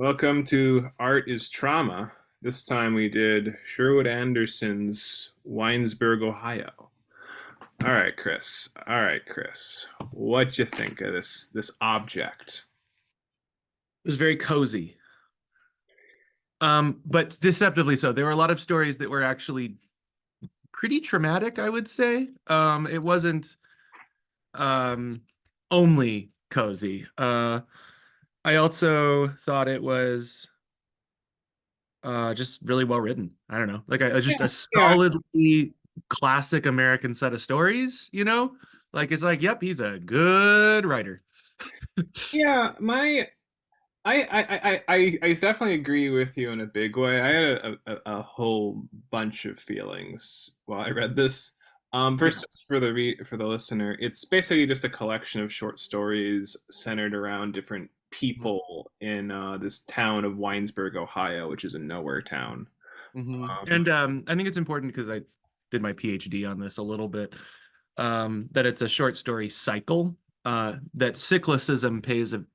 Welcome to Art is Trauma. This time we did Sherwood Anderson's Winesburg, Ohio. All right, Chris. All right, Chris. What'd you think of this object? It was very cozy. But deceptively so. There were a lot of stories that were actually pretty traumatic, I would say. It wasn't um only cozy. I also thought it was just really well written. I don't know. Just Yeah, a yeah, solidly classic American set of stories, you know? Like it's like, yep, he's a good writer. yeah. I definitely agree with you in a big way. I had a whole bunch of feelings while I read this. Yeah. First, just for the listener, it's basically just a collection of short stories centered around different people in this town of Winesburg, Ohio, which is a nowhere town. Um, And I think it's important because I did my PhD on this a little bit, that it's a short story cycle, that cyclicism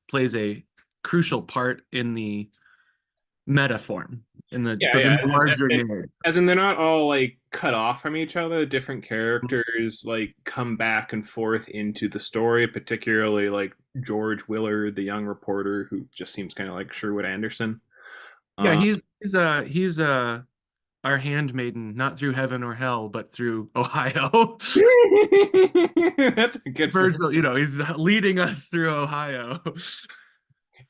plays a crucial part in the metaform, yeah, so the yeah. larger narrative. As in, they're not all like cut off from each other. Different characters like come back and forth into the story, particularly like George Willard, the young reporter who just seems kind of like Sherwood Anderson. Yeah, Uh, he's our handmaiden, not through heaven or hell, but through Ohio. that's a good phrase. Virgil, he's leading us through Ohio.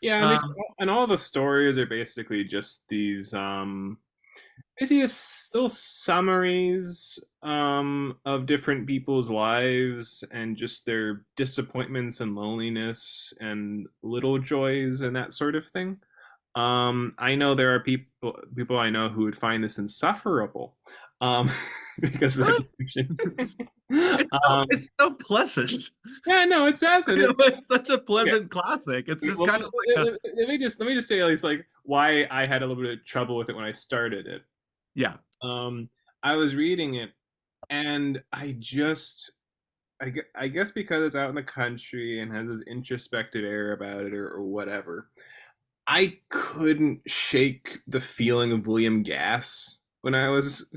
Yeah, Um, and all the stories are basically just these basically just little summaries of different people's lives and just their disappointments and loneliness and little joys and that sort of thing. I know there are people I know who would find this insufferable, um, because of that description. um, it's so pleasant. yeah, no, it's passive. It's such a Okay. pleasant classic. It's just Well, kind of like a let me just say at least like why I had a little bit of trouble with it when I started it. yeah. Um, I was reading it, and I guess because it's out in the country and has this introspective air about it, or whatever. I couldn't shake the feeling of William Gass when I was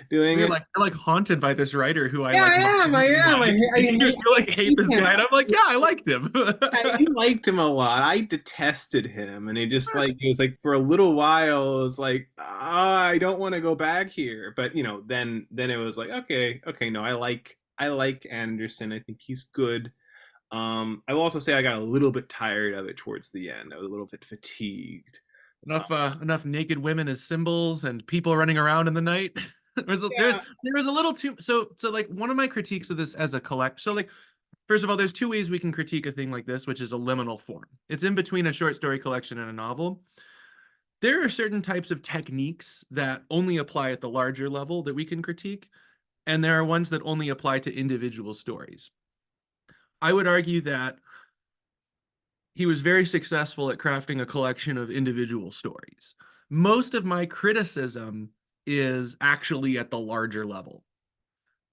doing it. You're like haunted by this writer who I Yeah, like I am. I mildly am. like. You like hate Hate this him. guy, and I'm like, yeah, I liked him. I liked him a lot. I detested him, and it was like for a little while, it was like I don't want to go back here. But then it was like okay, no, I like Anderson. I think he's good. I will also say I got a little bit tired of it towards the end. I was a little bit fatigued. Enough naked women as symbols and people running around in the night. Yeah, There was a little too so like one of my critiques of this as a collect. So like first of all, there's two ways we can critique a thing like this, which is a liminal form. It's in between a short story collection and a novel. There are certain types of techniques that only apply at the larger level that we can critique, and there are ones that only apply to individual stories. I would argue that he was very successful at crafting a collection of individual stories. Most of my criticism is actually at the larger level.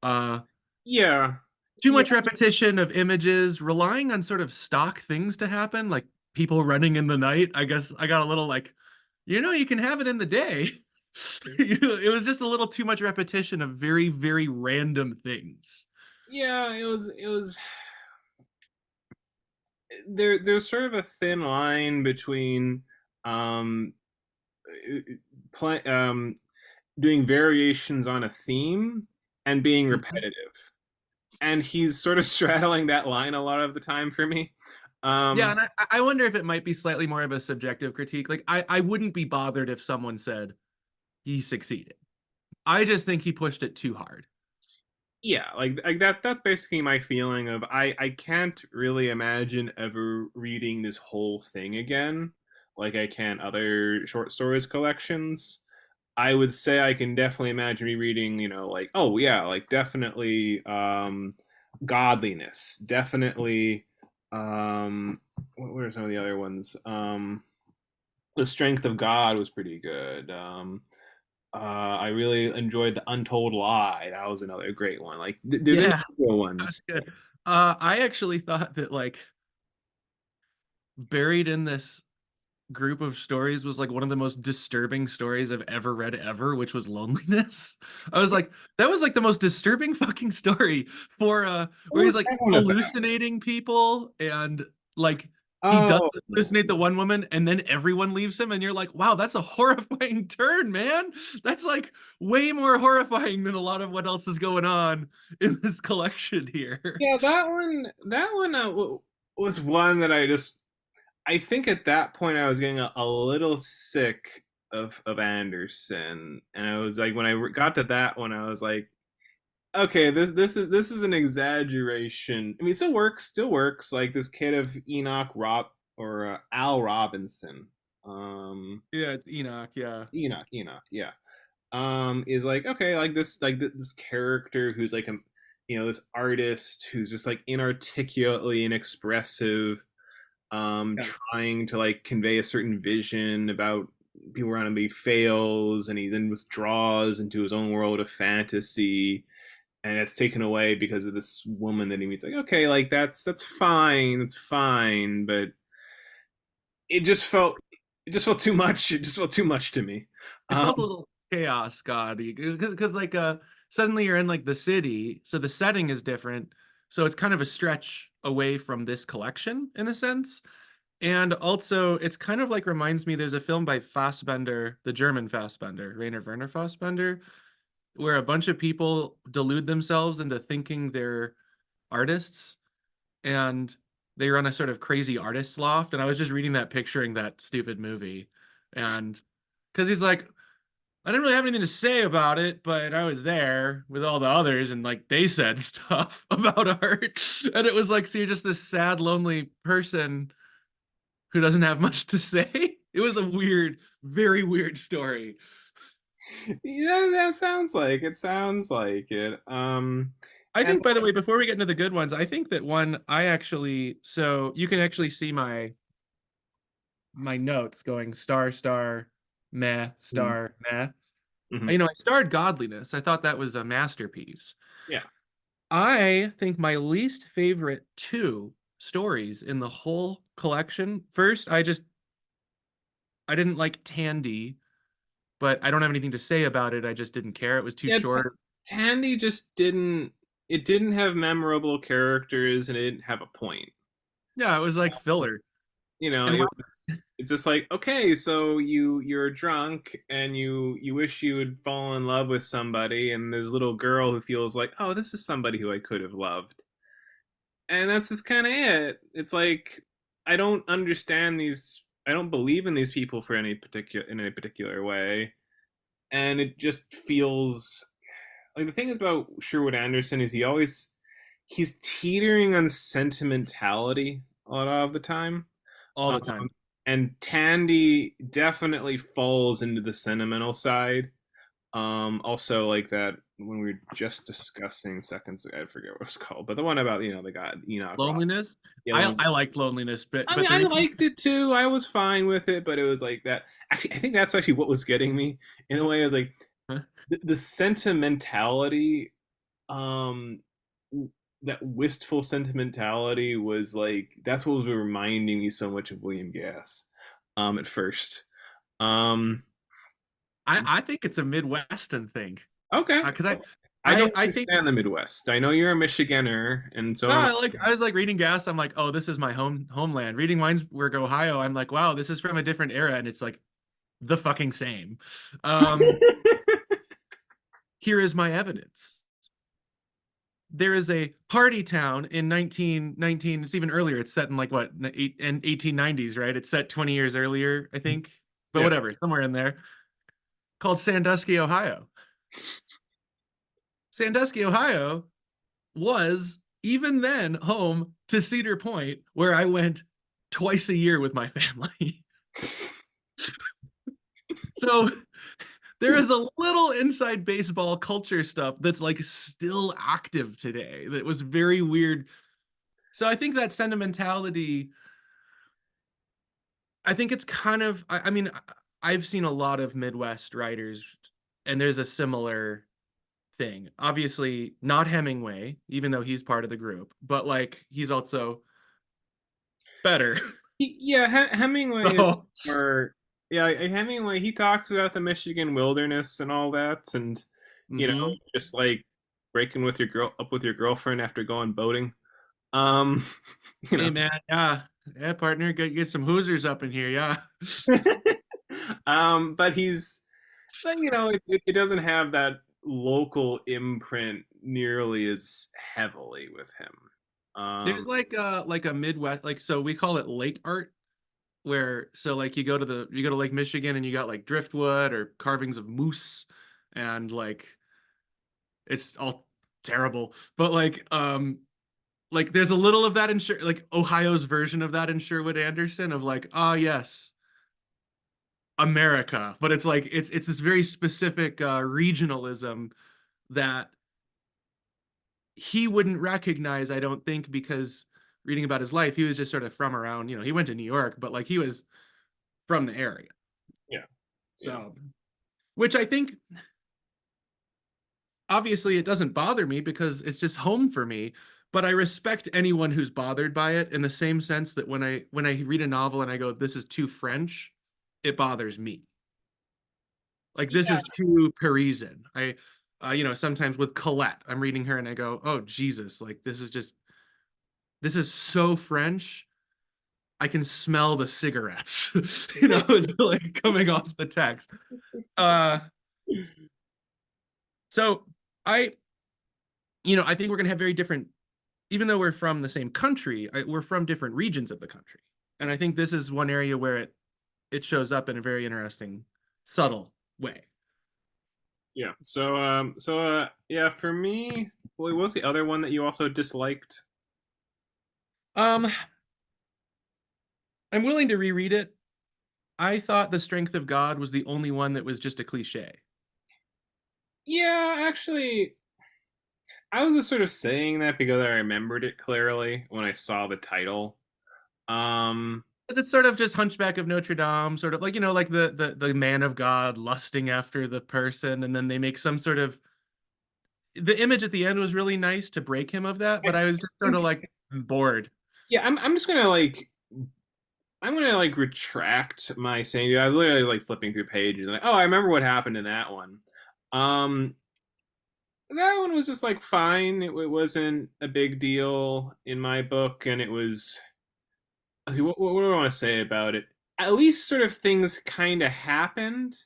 Uh, yeah, Too yeah, much repetition of images, relying on sort of stock things to happen, like people running in the night. I guess I got a little like, you can have it in the day. It was just a little too much repetition of very, very random things. yeah. It was there's sort of a thin line between um play, doing variations on a theme and being Mhm. repetitive. And he's sort of straddling that line a lot of the time for me. Yeah, Um, and I wonder if it might be slightly more of a subjective critique. Like I wouldn't be bothered if someone said he succeeded. I just think he pushed it too hard. yeah, like that's basically my feeling of I can't really imagine ever reading this whole thing again like I can other short stories collections. I would say I can definitely imagine rereading, like, oh yeah, like definitely godliness, definitely what are some of the other ones? The Strength of God was pretty good. I really enjoyed The Untold Lie. That was another great one. Like there's Yeah, individual that's ones. good. I actually thought that like buried in this. group of stories was like one of the most disturbing stories I've ever read ever, which was Loneliness. I was like, that was like the most disturbing fucking story for What where he's was like that one about? hallucinating people and like he does Oh, hallucinate the one woman and then everyone leaves him and you're like, wow, that's a horrifying turn, man. That's like way more horrifying than a lot of what else is going on in this collection here. yeah, that one was one that I think at that point I was getting a little sick of Anderson, and I was like, when I got to that one, I was like, okay, this is an exaggeration. I mean, it still works. Like this kid of Enoch Rob or Al Robinson, um, Yeah, it's Enoch, yeah. Enoch, yeah, is like okay, like this character who's like a, this artist who's just like inarticulately inexpressive, Yeah. trying to like convey a certain vision about people around him. But he fails, and he then withdraws into his own world of fantasy, and it's taken away because of this woman that he meets. Like, okay, like that's fine, it's fine, but it just felt it just felt too much. It just felt too much to me. It Um, felt a little chaos god-y because like suddenly you're in like the city, so the setting is different. So it's kind of a stretch away from this collection in a sense. And also it's kind of like reminds me there's a film by Fassbender, the German Fassbender, Rainer Werner Fassbender, where a bunch of people delude themselves into thinking they're artists and they run a sort of crazy artist loft. And I was just reading that picturing that stupid movie. And because he's like, I didn't really have anything to say about it, but I was there with all the others and like they said stuff about art. And it was like, so you're just this sad, lonely person who doesn't have much to say. It was a weird, very weird story. yeah, that sounds like it. Sounds like it. I And think, by the way, before we get into the good ones, I think that one I actually, so you can actually see my notes going star, meh, star, meh. mhm. You know, I starred Godliness. I thought that was a masterpiece. Yeah, I think my least favorite two stories in the whole collection. First, I didn't like Tandy, but I don't have anything to say about it. I just didn't care. It was too yeah. short. Tandy just didn't. It didn't have memorable characters, and it didn't have a point. Yeah, it was like filler. And It was. It's just like, okay, so you're drunk and you wish you would fall in love with somebody, and there's a little girl who feels like, oh, this is somebody who I could have loved, and that's just kind of it. It's like I don't understand these. I don't believe in these people for any particular way, and it just feels like the thing is about Sherwood Anderson is he's teetering on sentimentality a lot of the time. all Um, the time. and Tandy definitely falls into the sentimental side. Also like that when we were just discussing seconds ago, I forget what it's called, but the one about the guy Enoch Rob. Loneliness. Yeah, I liked Loneliness, I but mean, the I reason liked it too. I was fine with it, but it was like that. Actually, I think that's actually what was getting me in a way. I was like huh? the sentimentality, um, that wistful sentimentality was like that's what was reminding me so much of William Gass, at first. Um, I think it's a Midwestern thing. okay. Because I don't I think understand the Midwest. I know you're a Michiganer, and so no, am I was like reading Gas. I'm like, oh, this is my homeland. Reading Winesburg, Ohio. I'm like, wow, this is from a different era, and it's like the fucking same. Um, I. Here is my evidence. There is a party town in 1919. It's even earlier. It's set in like what in 1890s, right? It's set 20 years earlier, I think. But Yeah. whatever, somewhere in there, called Sandusky, Ohio. Sandusky, Ohio was even then home to Cedar Point, where I went twice a year with my family. So there is a little inside baseball culture stuff that's like still active today that was very weird. So I think that sentimentality, I think it's kind of, I mean, I've seen a lot of Midwest writers, and there's a similar thing. Obviously, not Hemingway, even though he's part of the group, but like he's also better. Yeah, Hemingway is So, more. Yeah, Hemingway, he talks about the Michigan wilderness and all that, and hmm. just like breaking with your girl up with your girlfriend after going boating. Um, you Hey know. man, yeah, yeah, partner, get some Hoosiers up in here, yeah. But but it doesn't have that local imprint nearly as heavily with him. There's like a Midwest, like, so we call it lake art, where so like you go to Lake Michigan and you got like driftwood or carvings of moose, and like it's all terrible, but like there's a little of that in like Ohio's version of that in Sherwood Anderson, of like, ah, yes, America, but it's like it's this very specific regionalism that he wouldn't recognize, I don't think, because reading about his life, he was just sort of from around, he went to New York, but like he was from the area. Yeah, yeah, So, which I think, obviously it doesn't bother me because it's just home for me, but I respect anyone who's bothered by it, in the same sense that when I read a novel and I go, this is too French, it bothers me. Like, this is too Parisian. Sometimes with Colette, I'm reading her and I go, oh Jesus, like this is so French. I can smell the cigarettes. It's like coming off the text. Uh, so I, I think we're gonna have very different, even though we're from the same country, we're from different regions of the country. And I think this is one area where it shows up in a very interesting, subtle way. yeah. Yeah, for me, what was the other one that you also disliked? Um, I'm willing to reread it. I thought The Strength of God was the only one that was just a cliche. Yeah, actually, I was just sort of saying that because I remembered it clearly when I saw the title. Um, Because it's sort of just Hunchback of Notre Dame, sort of like, like the man of God lusting after the person, and then they make some sort of, the image at the end was really nice to break him of that, I but I was just sort think, of like bored. yeah, I'm just gonna retract my saying. I literally like flipping through pages, like, oh, I remember what happened in that one. Um, that one was just like fine. It wasn't a big deal in my book, and it was. Let's see, what do I want to say about it? At least sort of things kind of happened,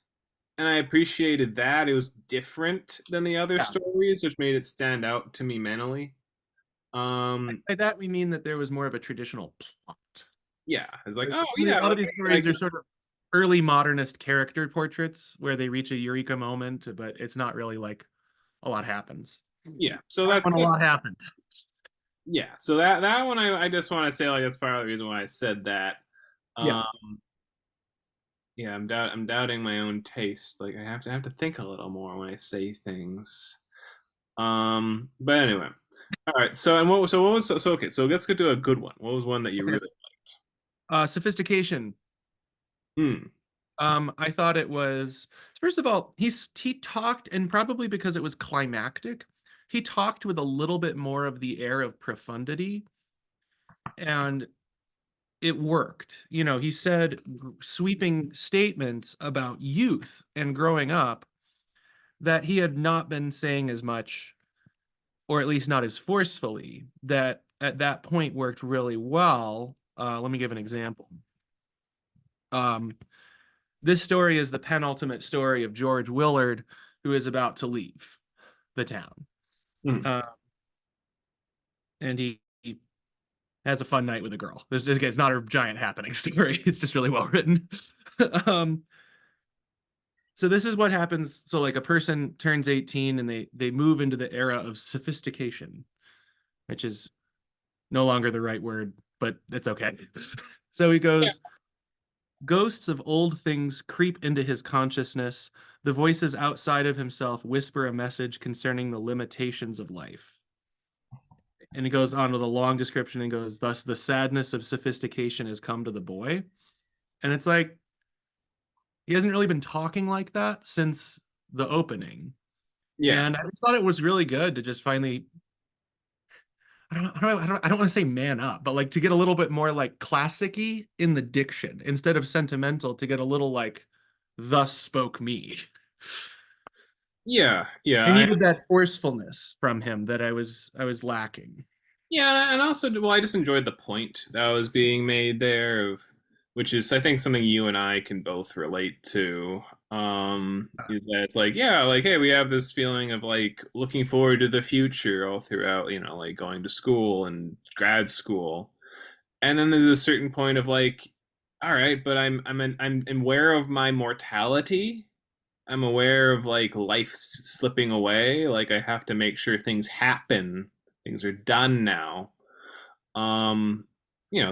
and I appreciated that. It was different than the other Yeah. stories, which made it stand out to me mentally. Um, By that we mean that there was more of a traditional plot. yeah, it's like, Like, oh yeah, a lot like, of these like stories are sort of early modernist character portraits where they reach a eureka moment, but it's not really like a lot happens. yeah. So That that's when a that. lot happened. Yeah. So that one, I just want to say like that's part of the reason why I said that. Yeah. Um, yeah, I'm doubting my own taste. Like I have to think a little more when I say things. But anyway, all right. So what was so okay? So let's get to a good one. What was one that you Okay. really? Sophistication. Hmm. I thought it was, first of all, he talked, and probably because it was climactic, he talked with a little bit more of the air of profundity, and it worked. He said sweeping statements about youth and growing up that he had not been saying as much, or at least not as forcefully, that at that point worked really well. Let me give an example. Um, this story is the penultimate story of George Willard, who is about to leave the town. Hmm. Uh, and he has a fun night with a girl. This again, it's not a giant happening story. It's just really well written. um, so this is what happens. So like a person turns 18 and they move into the era of sophistication, which is no longer the right word, but it's okay. So he Yeah. goes, ghosts of old things creep into his consciousness. The voices outside of himself whisper a message concerning the limitations of life. And he goes on with a long description and goes, thus the sadness of sophistication has come to the boy. And it's like, he hasn't really been talking like that since the opening. Yeah. And I just thought it was really good to just finally, I don't want to say man up, but like to get a little bit more like classic-y in the diction instead of sentimental, to get a little like thus spoke me. Yeah, yeah, I needed that forcefulness from him that I was lacking. yeah, and also, well, I just enjoyed the point that was being made there, of which is, I think, something you and I can both relate to. Is that it's like, yeah, like, hey, we have this feeling of like looking forward to the future all throughout, like going to school and grad school, and then there's a certain point of like, all right, but I'm aware of my mortality. I'm aware of like life slipping away. Like I have to make sure things happen. Things are done now. um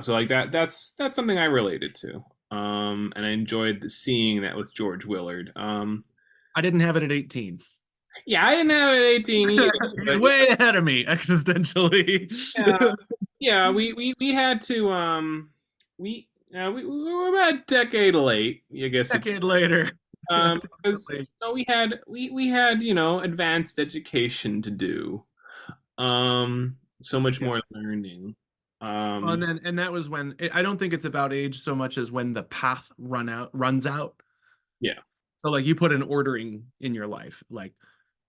so like that's something I related to, and I enjoyed seeing that with George Willard. I didn't have it at 18. Yeah, I didn't have it at 18 either, He's but way ahead of me existentially. yeah, yeah, we had to we were about a decade late, I guess it's Decade later. because Definitely. we had advanced education to do, so much Yeah. more learning. Well, and um then and that was when I don't think it's about age so much as when the path runs out. yeah. So like you put an ordering in your life, like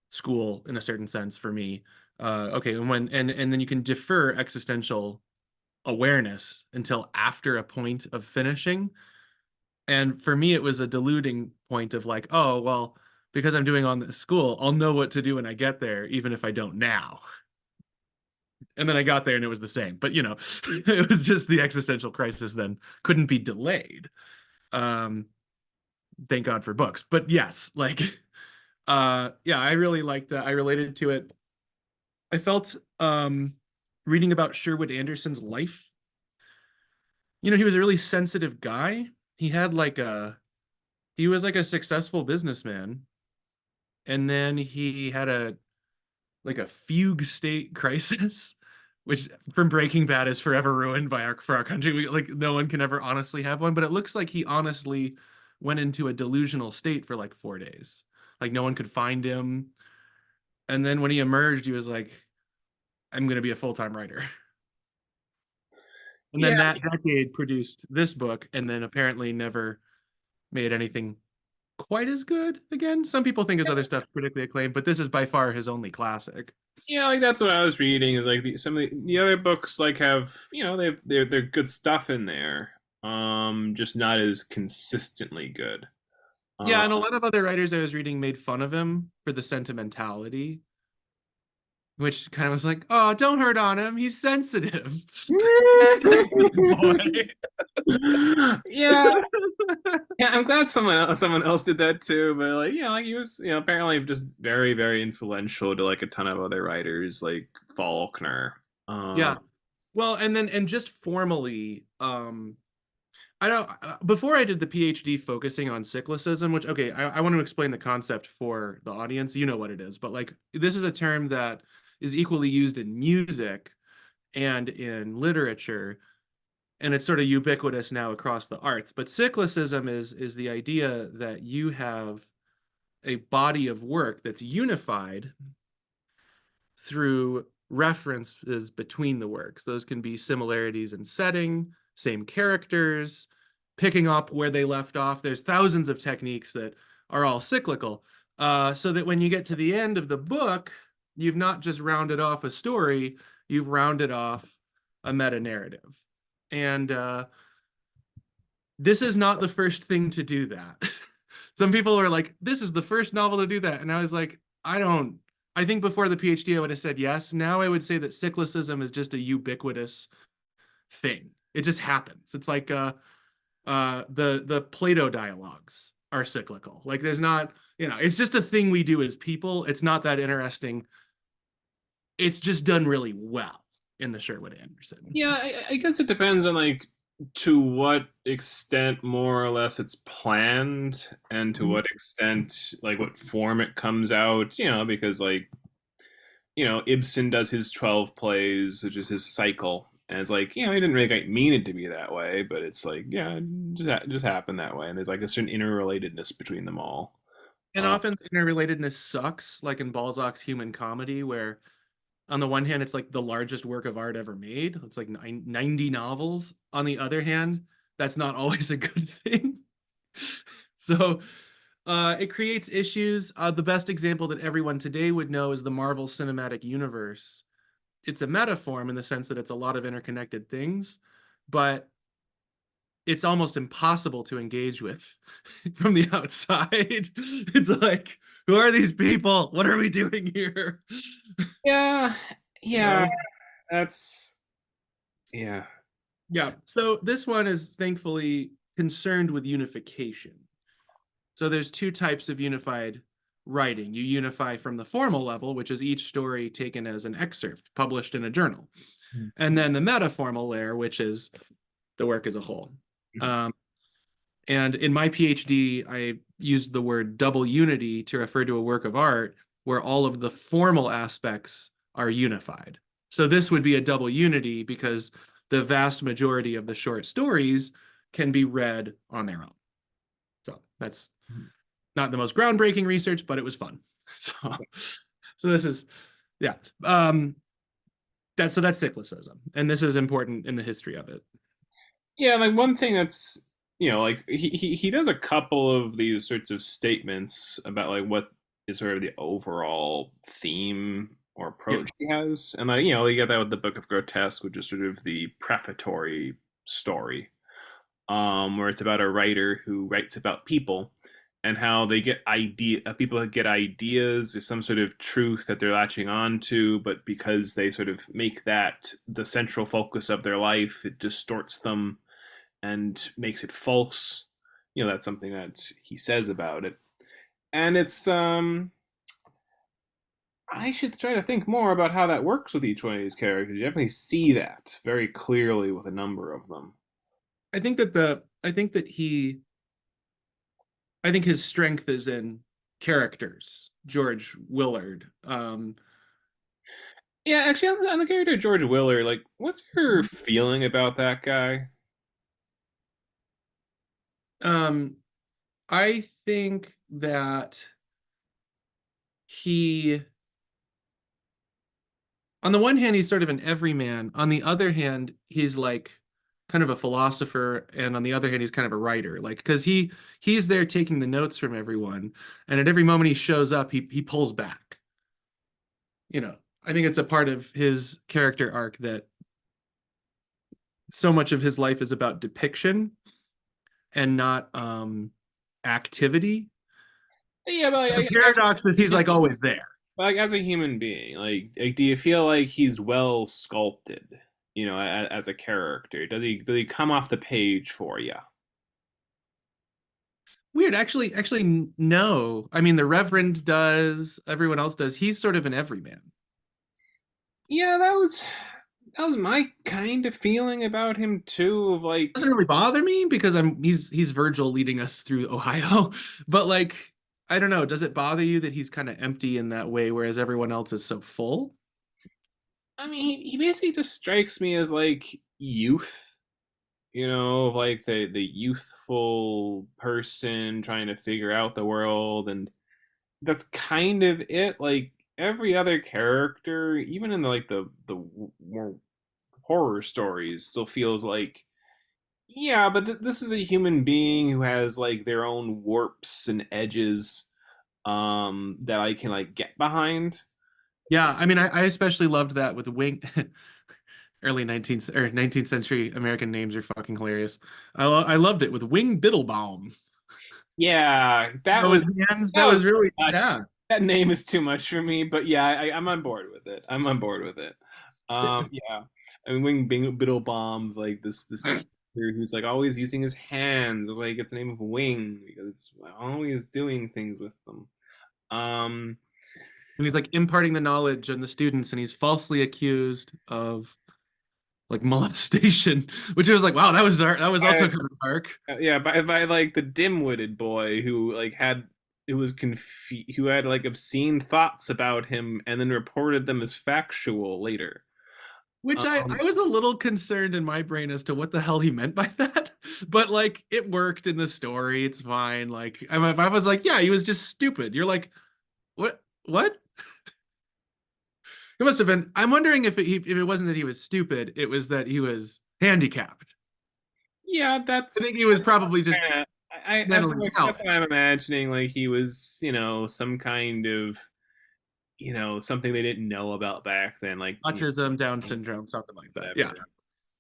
school in a certain sense for me. Okay, and then you can defer existential awareness until after a point of finishing. And for me, it was a deluding point of like, oh, well, because I'm doing on this school, I'll know what to do when I get there, even if I don't now. And then I got there and it was the same. But it was just the existential crisis then couldn't be delayed. Um, thank God for books. But yes, like yeah, I really liked that. I related to it. I felt reading about Sherwood Anderson's life. He was a really sensitive guy. He had like a he was like a successful businessman, and then he had a like a fugue state crisis, which from Breaking Bad is forever ruined by our country. Like no one can ever honestly have one, but it looks like he honestly went into a delusional state for like 4 days. Like no one could find him. And then when he emerged, he was like, I'm gonna be a full-time writer. And Yeah, then that decade produced this book, and then apparently never made anything quite as good again. Some people think his other stuff's critically acclaimed, but this is by far his only classic. yeah, like that's what I was reading. Is like some of the other books like have they're good stuff in there, just not as consistently good. Yeah, Uh, and a lot of other writers I was reading made fun of him for the sentimentality, which kind of was like, oh, don't hurt on him. He's sensitive. Boy. yeah, yeah. I'm glad someone else did that too. But like like he was apparently just very very influential to like a ton of other writers like Faulkner. Yeah. Well, and just formally, I don't. Before I did the PhD focusing on cyclicism, which okay, I want to explain the concept for the audience. You know what it is, but like this is a term that is equally used in music and in literature, and it's sort of ubiquitous now across the arts. But cyclicism is the idea that you have a body of work that's unified through references between the works. Those can be similarities in setting, same characters, picking up where they left off. There's thousands of techniques that are all cyclical, so that when you get to the end of the book, you've not just rounded off a story, you've rounded off a meta narrative. And this is not the first thing to do that. Some people are like, this is the first novel to do that. And I was like, I think before the PhD, I would have said yes. Now I would say that cyclicism is just a ubiquitous thing. It just happens. It's like the Plato dialogues are cyclical. Like there's not, it's just a thing we do as people. It's not that interesting. It's just done really well in the Sherwood Anderson. Yeah, I guess it depends on like to what extent more or less it's planned, and to what extent like what form it comes out, because like Ibsen does his 12 plays, which is his cycle. And it's like, he didn't really like, mean it to be that way, but it's like, yeah, it just happened that way. And there's like a certain interrelatedness between them all. And Uh, often interrelatedness sucks, like in Balzac's Human Comedy, where On the one hand, it's like the largest work of art ever made. It's like 90 novels. On the other hand, that's not always a good thing. So it creates issues. The best example that everyone today would know is the Marvel Cinematic Universe. It's a metaform in the sense that it's a lot of interconnected things, but it's almost impossible to engage with from the outside. It's like, who are these people? What are we doing here? Yeah, You yeah, know? that's yeah. Yeah. So this one is thankfully concerned with unification. So there's two types of unified writing. You unify from the formal level, which is each story taken as an excerpt published in a journal. And then the metaformal layer, which is the work as a whole. Um, and in my PhD, I used the word double unity to refer to a work of art where all of the formal aspects are unified. So this would be a double unity because the vast majority of the short stories can be read on their own. So that's not the most groundbreaking research, but it was fun. So, so this is, yeah. That's cyclicism, and this is important in the history of it. Yeah, like one thing that's like he does a couple of these sorts of statements about like what is sort of the overall theme or Yeah, approach he has, and like you get that with the Book of Grotesque, which is sort of the prefatory story, where it's about a writer who writes about people and how they get people get ideas. There's some sort of truth that they're latching on to, but because they sort of make that the central focus of their life, it distorts them and makes it false. That's something that he says about it. And it's I should try to think more about how that works with each one of these characters. You definitely see that very clearly with a number of them. I think his strength is in characters. George Willard. Yeah, actually, on the character George Willer, like, what's your feeling about that guy? um, I think that he, on the one hand, he's sort of an everyman. On the other hand, he's like kind of a philosopher, and on the other hand, he's kind of a writer. Like, because he's there taking the notes from everyone, and at every moment he shows up, he pulls back. You know, I think it's a part of his character arc that so much of his life is about depiction and not activity. Yeah, but The I guess paradox is he's like always there. like as a human being, do you feel like he's well sculpted? As a character, does he come off the page for you? Weird, actually, no. I mean, the Reverend does, everyone else does. He's sort of an everyman. Yeah, that was my kind of feeling about him too. Of Doesn't like, really bother me because he's Virgil leading us through Ohio. But like, I don't know, does it bother you that he's kind of empty in that way, whereas everyone else is so full? I mean, he basically just strikes me as like youth. Like the youthful person trying to figure out the world, and that's kind of it. Like every other character, even in the more horror stories, still feels like, yeah, but this is a human being who has like their own warps and edges, that I can like get behind. Yeah, I mean, I especially loved that with Wing. Early 19th or 19th century American names are fucking hilarious. I loved it with Wing Biddlebaum. Yeah, That was the ends. That was too really, much. yeah. That name is too much for me, but yeah, I'm on board with it. I'm on board with it. Yeah, I mean, Wing Biddlebomb, like this teacher who's like always using his hands, like it's the name of Wing because it's always doing things with them. Um, And he's like imparting the knowledge on the students, and he's falsely accused of like molestation, which was like, wow, that was dark. That was also kind of dark. yeah, by like the dim-witted boy who like had who was confused, who had like obscene thoughts about him and then reported them as factual later. Which Um, I was a little concerned in my brain as to what the hell he meant by that. But like it worked in the story. It's fine. Like I was like, yeah, he was just stupid. You're like, what? What? It must have been. I'm wondering if it wasn't that he was stupid, it was that he was handicapped. Yeah, I think he was probably just kind of. mentally That's what challenged. I'm imagining. Like he was, some kind of, something they didn't know about back then, like Autism, Down syndrome, something like that. Yeah. whatever.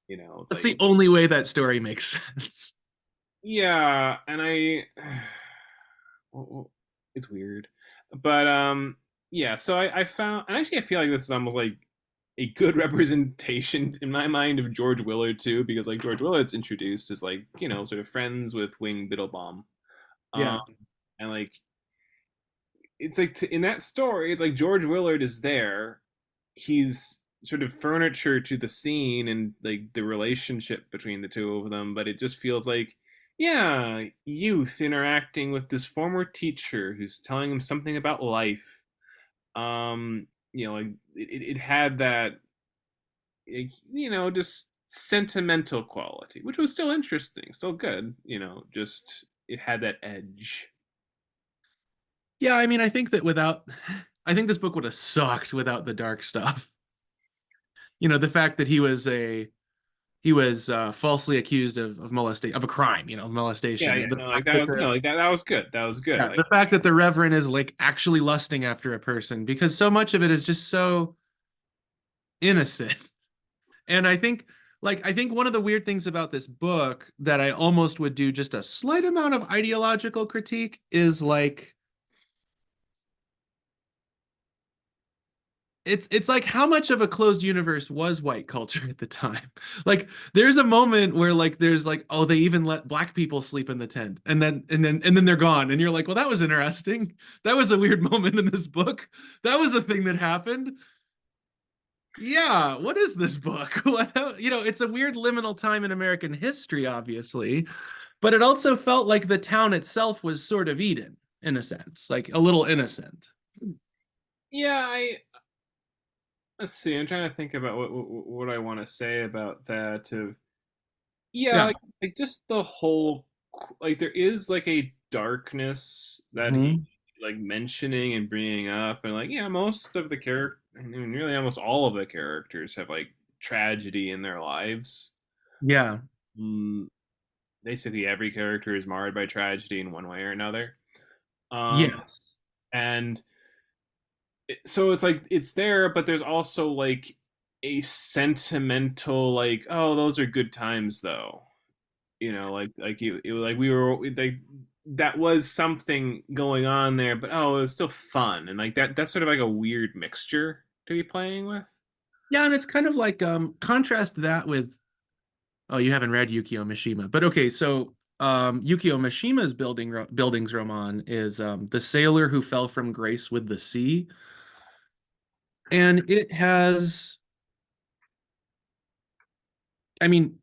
It's That's like, the only way that story makes sense. yeah, and well, it's weird, but yeah. So I found, and actually, I feel like this is almost like a good representation in my mind of George Willard too, because like George Willard's introduced as like sort of friends with Wing Biddlebaum, um, Yeah. and like it's like in that story, it's like George Willard is there, he's sort of furniture to the scene and like the relationship between the two of them, but it just feels like, yeah, youth interacting with this former teacher who's telling him something about life. Like it had that, just sentimental quality, which was still interesting, still good. Just it had that edge. Yeah, I mean, I think this book would have sucked without the dark stuff. The fact that he was falsely accused of molestation, of a crime, Yeah, molestation, yeah, and the no, like fact that that was no, like that was good. That was good. yeah, Like, the fact that the reverend is like actually lusting after a person, because so much of it is just so innocent. And I think one of the weird things about this book that I almost would do just a slight amount of ideological critique is like it's like how much of a closed universe was white culture at the time. Like there's a moment where like there's like, oh, they even let black people sleep in the tent, and then they're gone, and you're like, well, that was interesting. That was a weird moment in this book. That was a thing that happened. Yeah, what is this book? It's a weird liminal time in American history, obviously, but it also felt like the town itself was sort of Eden in a sense, like a little innocent. yeah, I let's see. I'm trying to think about what I want to say about that. Of Yeah, Yeah. like just the whole, like there is like a darkness that he's Hmm. like mentioning and bringing up, and like most of the character, I mean, really almost all of the characters have like tragedy in their lives. Yeah. Mm, Basically, every character is marred by tragedy in one way or another. Um, Yes. and so it's like it's there, but there's also like a sentimental, like, oh, those are good times though. Like we were like that was something going on there, but oh, it was still fun, and like that's sort of like a weird mixture to be playing with. Yeah, and it's kind of like contrast that with, oh, you haven't read Yukio Mishima. But okay, so Yukio Mishima's buildings roman is The Sailor Who Fell from Grace with the Sea. And it has, I mean,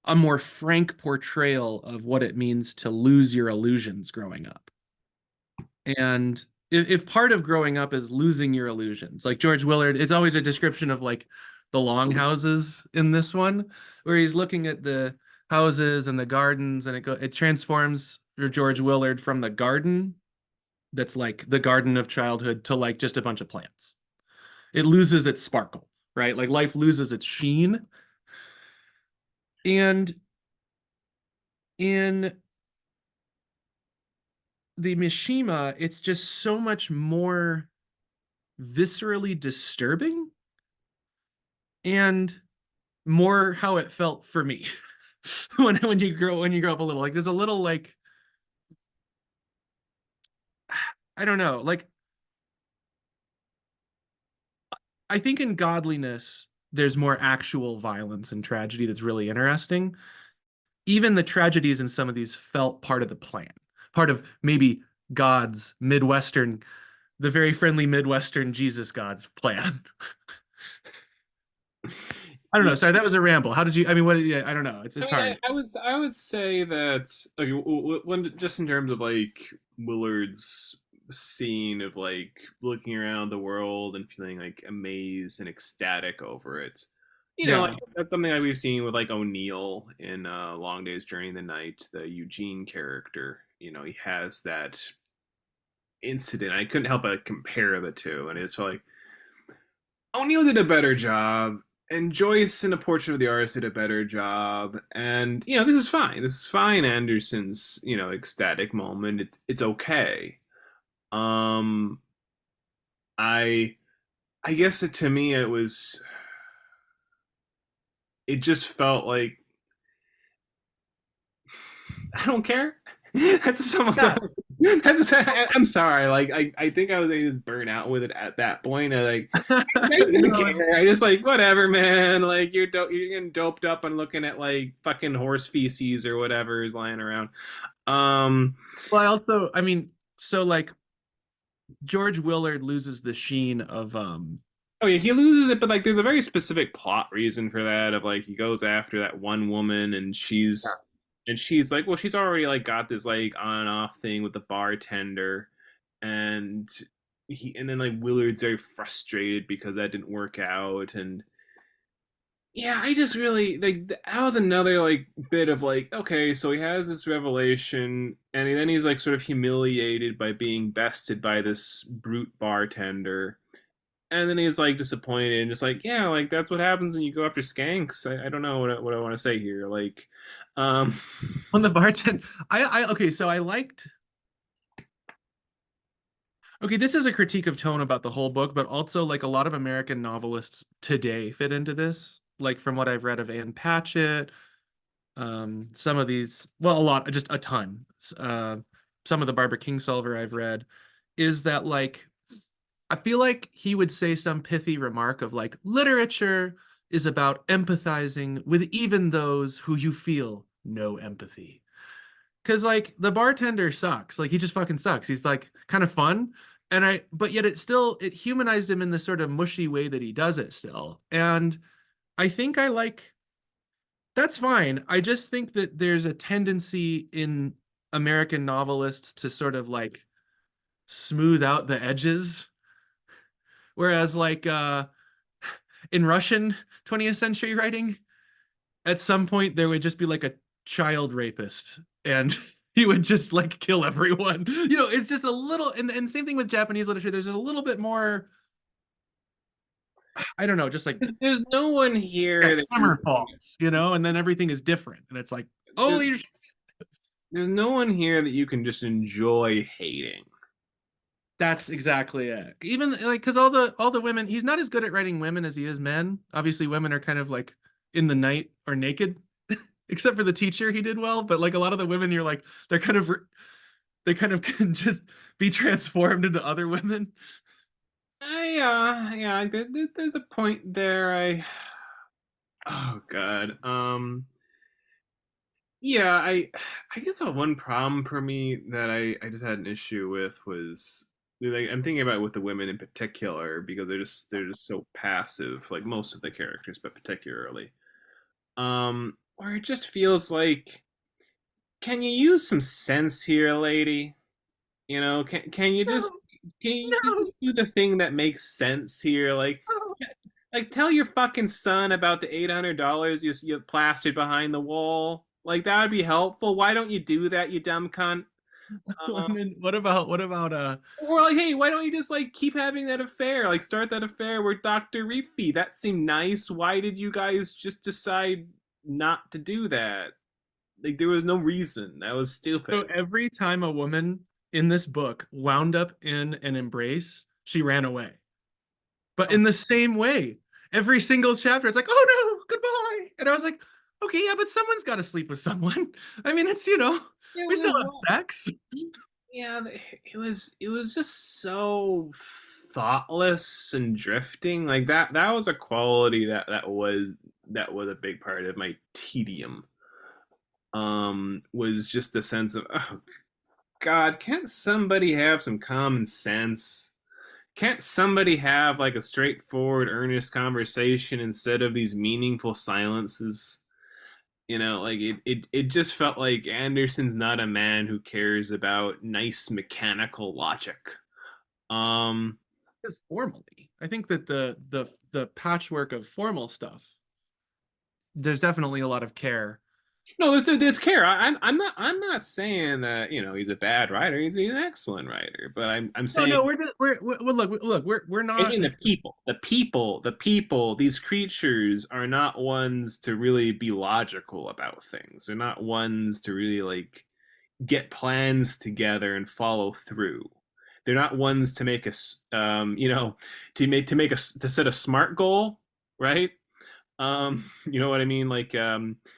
a more frank portrayal of what it means to lose your illusions growing up. And if part of growing up is losing your illusions, like George Willard, it's always a description of like the longhouses in this one, where he's looking at the houses and the gardens, and it transforms your George Willard from the garden that's like the garden of childhood to like just a bunch of plants. It loses its sparkle, right? Like life loses its sheen. And in the Mishima, it's just so much more viscerally disturbing and more how it felt for me when you grow up a little. Like there's a little like, I don't know, like I think in godliness there's more actual violence and tragedy that's really interesting. Even the tragedies in some of these felt part of the plan, part of maybe God's Midwestern, the very friendly Midwestern Jesus God's plan. I don't Yeah, know. Sorry, that was a ramble. How did you? I mean, what? Yeah, I don't know. I It's mean, hard. I would say that, okay, when just in terms of like Willard's scene of like looking around the world and feeling like amazed and ecstatic over it. Like Yeah. that's something like we've seen with like O'Neill in Long Day's Journey in the Night, the Eugene character. He has that incident. I couldn't help but compare the two, and it's like O'Neill did a better job, and Joyce in A Portrait of the Artist did a better job. And this is fine. This is fine. Anderson's ecstatic moment. It's okay. Um, I I guess to me it just felt like I don't care. That's almost Yeah. that's just, I'm sorry. Like I think I was just burnt out with it at that point. I just didn't No, care. I just like whatever, man. Like you're getting doped up and looking at like fucking horse feces or whatever is lying around. Um well, I mean, so like George Willard loses the sheen of oh yeah, he loses it, but like there's a very specific plot reason for that of like he goes after that one woman and she's like, well, she's already like got this like on and off thing with the bartender, and and then like Willard's very frustrated because that didn't work out, and yeah, I just really like that was another like bit of like, okay, so he has this revelation, and then he's like sort of humiliated by being bested by this brute bartender, and then he's like disappointed and just like, yeah, like that's what happens when you go after skanks. I don't know what I want to say here, like, um. on the bartender. I okay, so I liked. Okay, this is a critique of tone about the whole book, but also like a lot of American novelists today fit into this. Like from what I've read of Anne Patchett, some of these, well, a lot, just a ton. Some of the Barbara Kingsolver I've read is that like I feel like he would say some pithy remark of like literature is about empathizing with even those who you feel no empathy. Cause like the bartender sucks. Like he just fucking sucks. He's like kind of fun. But yet it humanized him in this sort of mushy way that he does it still. And I think I like, that's fine. I just think that there's a tendency in American novelists to sort of like smooth out the edges. Whereas like, in Russian 20th century writing, at some point there would just be like a child rapist and he would just like kill everyone. It's just a little, and same thing with Japanese literature. There's a little bit more, I don't know, just like There's no one yeah, here that you summer falls, and then everything is different. And it's like, there's, holy there's no one here that you can just enjoy hating. that's exactly it. Even like because all the women, he's not as good at writing women as he is men. Obviously, women are kind of like in the night or naked, except for the teacher, he did well. But like a lot of the women, you're like they kind of can just be transformed into other women. Yeah, there's a point there. Oh god. Yeah, I guess the one problem for me that I just had an issue with was like I'm thinking about it with the women in particular because they're just so passive, like most of the characters, but particularly. Where it just feels like, can you use some sense here, lady? Can you just No, just do the thing that makes sense here? no, Like tell your fucking son about the $800 you plastered behind the wall. Like that would be helpful. Why don't you do that, you dumb cunt? no. Uh, And then what about or like, hey, why don't you just like keep having that affair? Like start that affair with Dr. Reefy. That seemed nice. Why did you guys just decide not to do that? Like there was no reason. That was so stupid. every time a woman in this book wound up in an embrace, she ran away. But Oh, in the same way, every single chapter, it's like, oh no, goodbye. And I was like, okay, yeah, but someone's got to sleep with someone. I mean, it's yeah, we still well, have sex. yeah, it was just so thoughtless and drifting. Like that was a quality that was a big part of my tedium. Was just the sense of, oh god, can't somebody have some common sense? Can't somebody have like a straightforward earnest conversation instead of these meaningful silences? Like it just felt like Anderson's not a man who cares about nice mechanical logic. Um, Because formally, I think that the patchwork of formal stuff, there's definitely a lot of care. No, there's care. I'm not saying that he's a bad writer. He's an excellent writer. But I'm No, saying no, look, we're I not. mean the people. These creatures are not ones to really be logical about things. They're not ones to really like get plans together and follow through. They're not ones to make to set a smart goal, right? You know what I mean? Like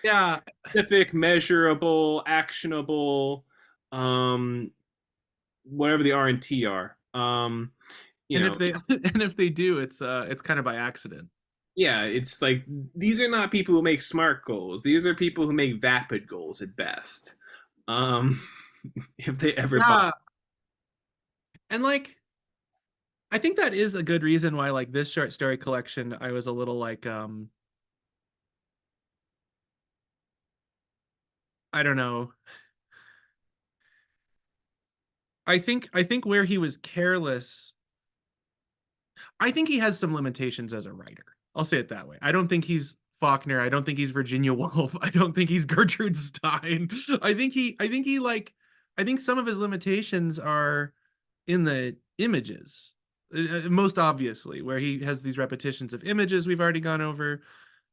Yeah, specific, measurable, actionable, um, whatever the R and T are. You and know, if they and if they do, it's kind of by accident. yeah, it's like these are not people who make smart goals. These are people who make vapid goals at best. Um, if they ever bought. Yeah, and like I think that is a good reason why like this short story collection I was a little like I don't know. I think where he was careless, I think he has some limitations as a writer. I'll say it that way. I don't think he's Faulkner. I don't think he's Virginia Woolf. I don't think he's Gertrude Stein. I think some of his limitations are in the images. Most obviously, where he has these repetitions of images we've already gone over,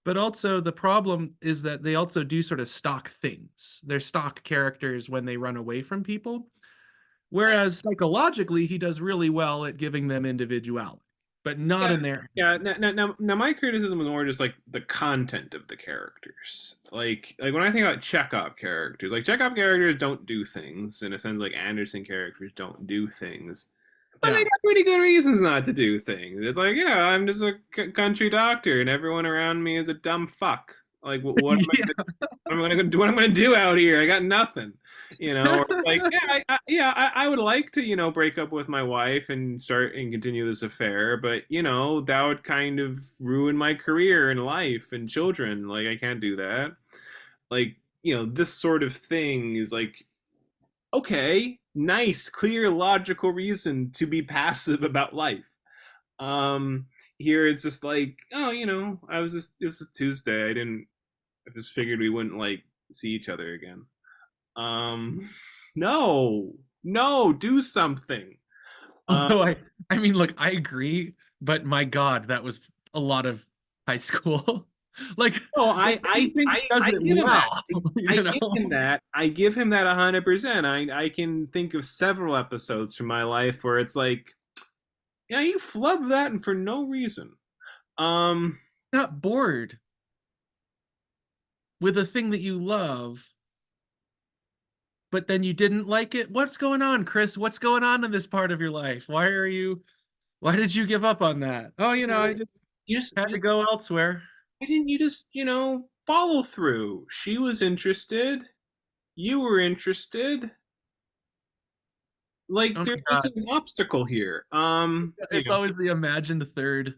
but also the problem is that they also do sort of stock things. They're stock characters when they run away from people. Whereas psychologically, he does really well at giving them individuality, but not Yeah, in their. yeah. Now, my criticism was more just like the content of the characters. Like when I think about Chekhov characters, like Chekhov characters don't do things in a sense like Anderson characters don't do things, but they Yeah. got pretty good reasons not to do things. It's like, yeah, I'm just a country doctor, and everyone around me is a dumb fuck. Like, what am I Yeah. what am I gonna do? What am I gonna do out here? I got nothing, Or like, yeah, I would like to, break up with my wife and start and continue this affair, but that would kind of ruin my career and life and children. Like, I can't do that. Like, this sort of thing is like, okay, nice, clear, logical reason to be passive about life. Um, Here it's just like, oh, it was just Tuesday. I just figured we wouldn't like see each other again. Um, no, no, do something. Uh, Although I mean, look, I agree, but my God, that was a lot of high school. like, no, like what do you think does I it give him that. well? I You give him know? that. I give him that 100%. I can think of several episodes from my life where it's like, yeah, you flubbed that and for no reason. Um, Not bored with a thing that you love, but then you didn't like it. What's going on, Chris? What's going on in this part of your life? Why did you give up on that? Oh, I just you just, had to go elsewhere. why didn't you just, follow through? She was interested. You were interested. Like Oh there my was God. an obstacle here. It's always the imagined third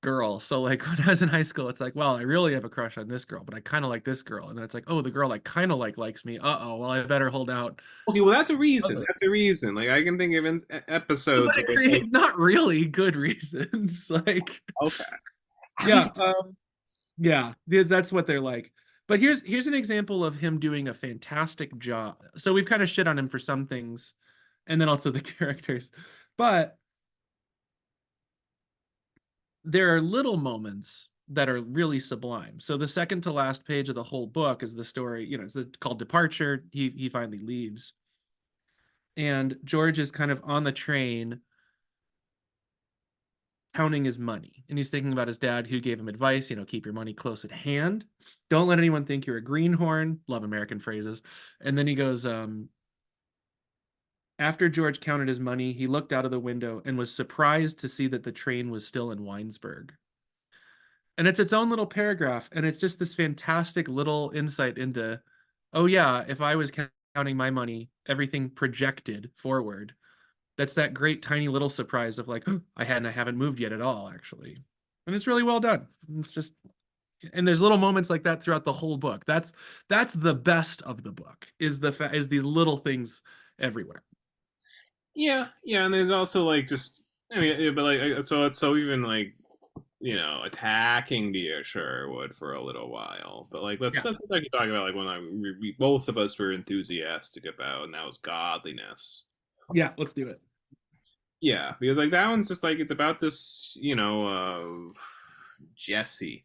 girl. So like when I was in high school, it's like, well, I really have a crush on this girl, but I kind of like this girl. And then it's like, oh, the girl I kind of likes me. Uh-oh, well, I better hold out. Okay, well that's a reason. Other. That's a reason. Like I can think of But episodes it where it's like, creates not really good reasons. Like, okay, at yeah, least yeah, that's what they're like. But here's an example of him doing a fantastic job. So we've kind of shit on him for some things, and then also the characters. But there are little moments that are really sublime. So the second to last page of the whole book is the story, it's called Departure. He finally leaves. And George is kind of on the train counting his money. And he's thinking about his dad who gave him advice, keep your money close at hand. Don't let anyone think you're a greenhorn. Love American phrases. And then he goes, after George counted his money, he looked out of the window and was surprised to see that the train was still in Winesburg. And it's its own little paragraph, and it's just this fantastic little insight into, oh yeah, if I was counting my money, everything projected forward. That's that great tiny little surprise of like, I haven't moved yet at all, actually. And it's really well done. It's just, and there's little moments like that throughout the whole book. That's the best of the book is the little things everywhere. yeah, yeah. And there's also like just, I mean, yeah, but like so even like attacking dear Sherwood for a little while. But like Yeah. let's like talk about like when we both of us were enthusiastic about, and that was godliness. Yeah, let's do it. Yeah, because like that one's just like it's about this, Jesse,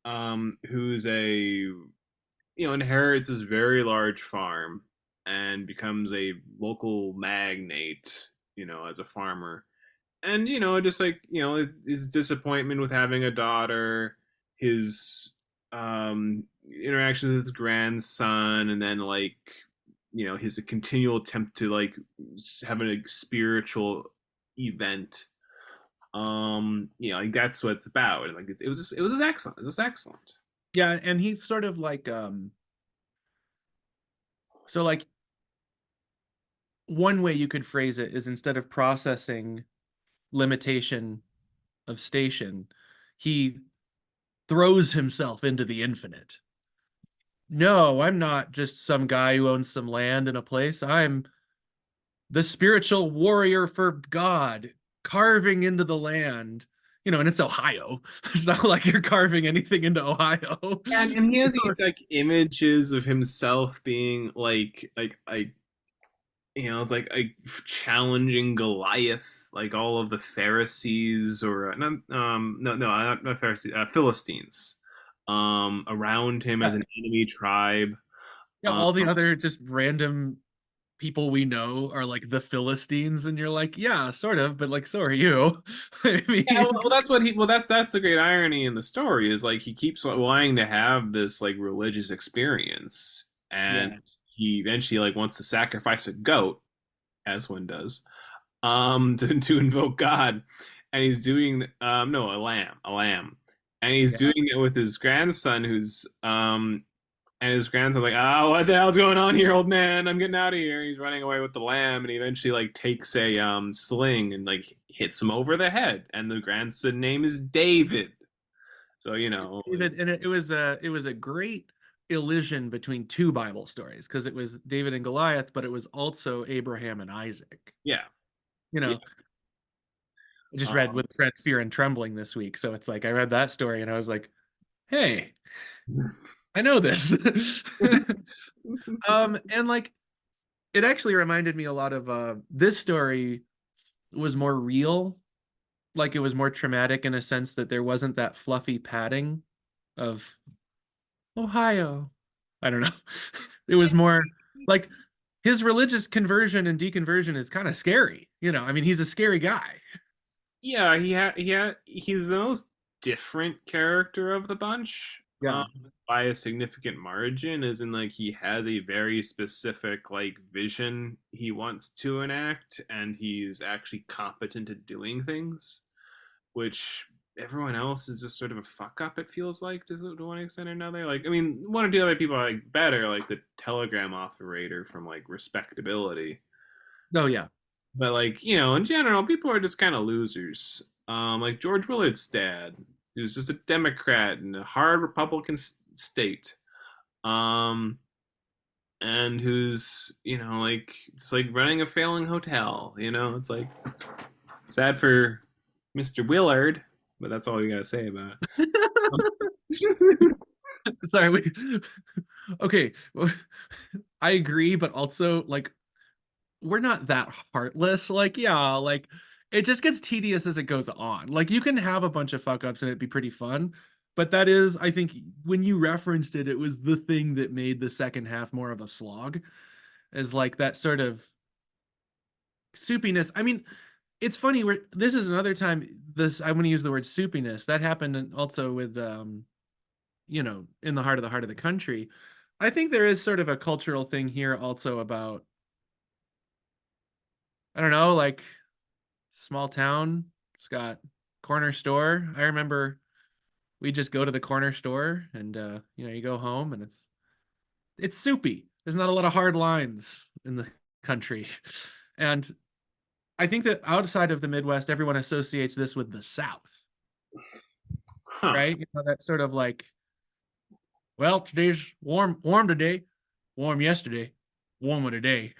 who's inherits this very large farm and becomes a local magnate, as a farmer. And just like his disappointment with having a daughter, his interaction with his grandson, and then like his continual attempt to like have a spiritual event. Like that's what it's about. And like it was just excellent. It was excellent. Yeah, and he's sort of like so like one way you could phrase it is instead of processing limitation of station, he throws himself into the infinite. No, I'm not just some guy who owns some land in a place. I'm the spiritual warrior for God, carving into the land. And it's Ohio. It's not like you're carving anything into Ohio. And he has these like images of himself being like it's like challenging Goliath, like all of the Pharisees or not, not Pharisees, Philistines, around him as Yeah, an enemy tribe. yeah, Um, all the other just random people we know are like the Philistines, and you're like, yeah, sort of, but like, so are you. I yeah, well, mean, that's the great irony in the story is like he keeps wanting to have this like religious experience, and yeah, he eventually like wants to sacrifice a goat, as one does, to invoke God, and he's doing no, a lamb, and he's yeah. doing it with his grandson, who's and his grandson's like, oh, what the hell's going on here, old man? I'm getting out of here. He's running away with the lamb, and he eventually like takes a sling and like hits him over the head, and the grandson name is David. So David, and it was a great elision between two Bible stories because it was David and Goliath, but it was also Abraham and Isaac. yeah, You yeah. know, I just read Um, with Friend Fear and Trembling this week, so it's like I read that story and I was like, hey, I know this. And like it actually reminded me a lot of this story was more real, like it was more traumatic in a sense that there wasn't that fluffy padding of Ohio. I don't know. It was more like it's his religious conversion and deconversion is kind of scary. I mean, he's a scary guy. Yeah, he's the most different character of the bunch, Yeah. by a significant margin, as in like he has a very specific like vision he wants to enact, and he's actually competent at doing things, which everyone else is just sort of a fuck up, it feels like, to one extent or another. Like, I mean, one or two other people I like better, like the telegram operator from like Respectability. Oh yeah. But like, in general, people are just kind of losers. Like George Willard's dad, who's just a Democrat in a hard Republican state. Um, and who's, like just like running a failing hotel. It's like sad for Mr. Willard, but that's all you gotta say about it. Sorry. Okay. I agree, but also like we're not that heartless. Like, yeah, like it just gets tedious as it goes on. Like you can have a bunch of fuck ups and it'd be pretty fun. But that is, I think, when you referenced it, it was the thing that made the second half more of a slog, is like that sort of soupiness. I mean, it's funny where this is another time this I want to use the word soupiness. That happened also with in the heart of the country. I think there is sort of a cultural thing here also about I don't know, like small town. It's got corner store. I remember we just go to the corner store and you go home and it's soupy. There's not a lot of hard lines in the country. And I think that outside of the Midwest, everyone associates this with the South, Huh. right? That sort of like, well, today's warm today, warm yesterday, warmer today.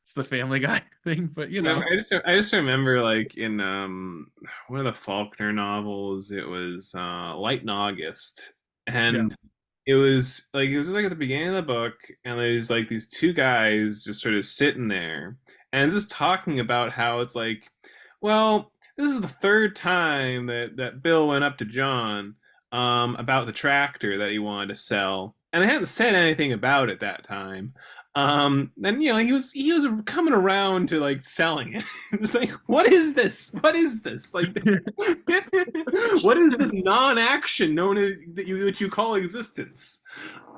It's the Family Guy thing, but you know, I just remember like in one of the Faulkner novels, it was Light in August, yeah, and it was like at the beginning of the book, and there's like these two guys just sort of sitting there and just talking about how it's like, well, this is the third time that Bill went up to John about the tractor that he wanted to sell, and they hadn't said anything about it that time. And he was coming around to like selling it. It's like, what is this? What is this? Like, what is this non-action known as that you call existence?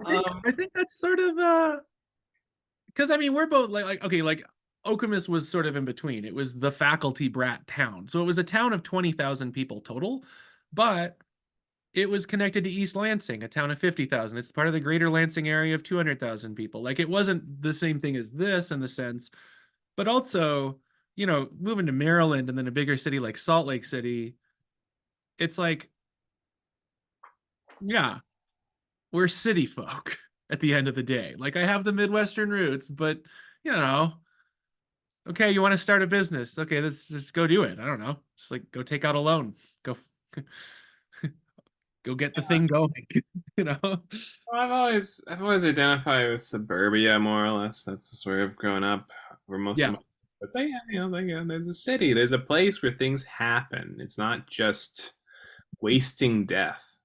Um, I think that's sort of because I mean we're both like okay, like Okemos was sort of in between. It was the faculty brat town, so it was a town of 20,000 people total, but it was connected to East Lansing, a town of 50,000. It's part of the greater Lansing area of 200,000 people. Like it wasn't the same thing as this in the sense, but also, moving to Maryland and then a bigger city like Salt Lake City, it's like, yeah, we're city folk at the end of the day. Like I have the Midwestern roots, but you know, okay, you want to start a business. Okay, let's just go do it. I don't know. Just like go take out a loan. Go go get the thing going, you know? I've always identified with suburbia more or less. That's just where I've grown up. Where most of Yeah. my but say, there's a city, there's a place where things happen. It's not just wasting death.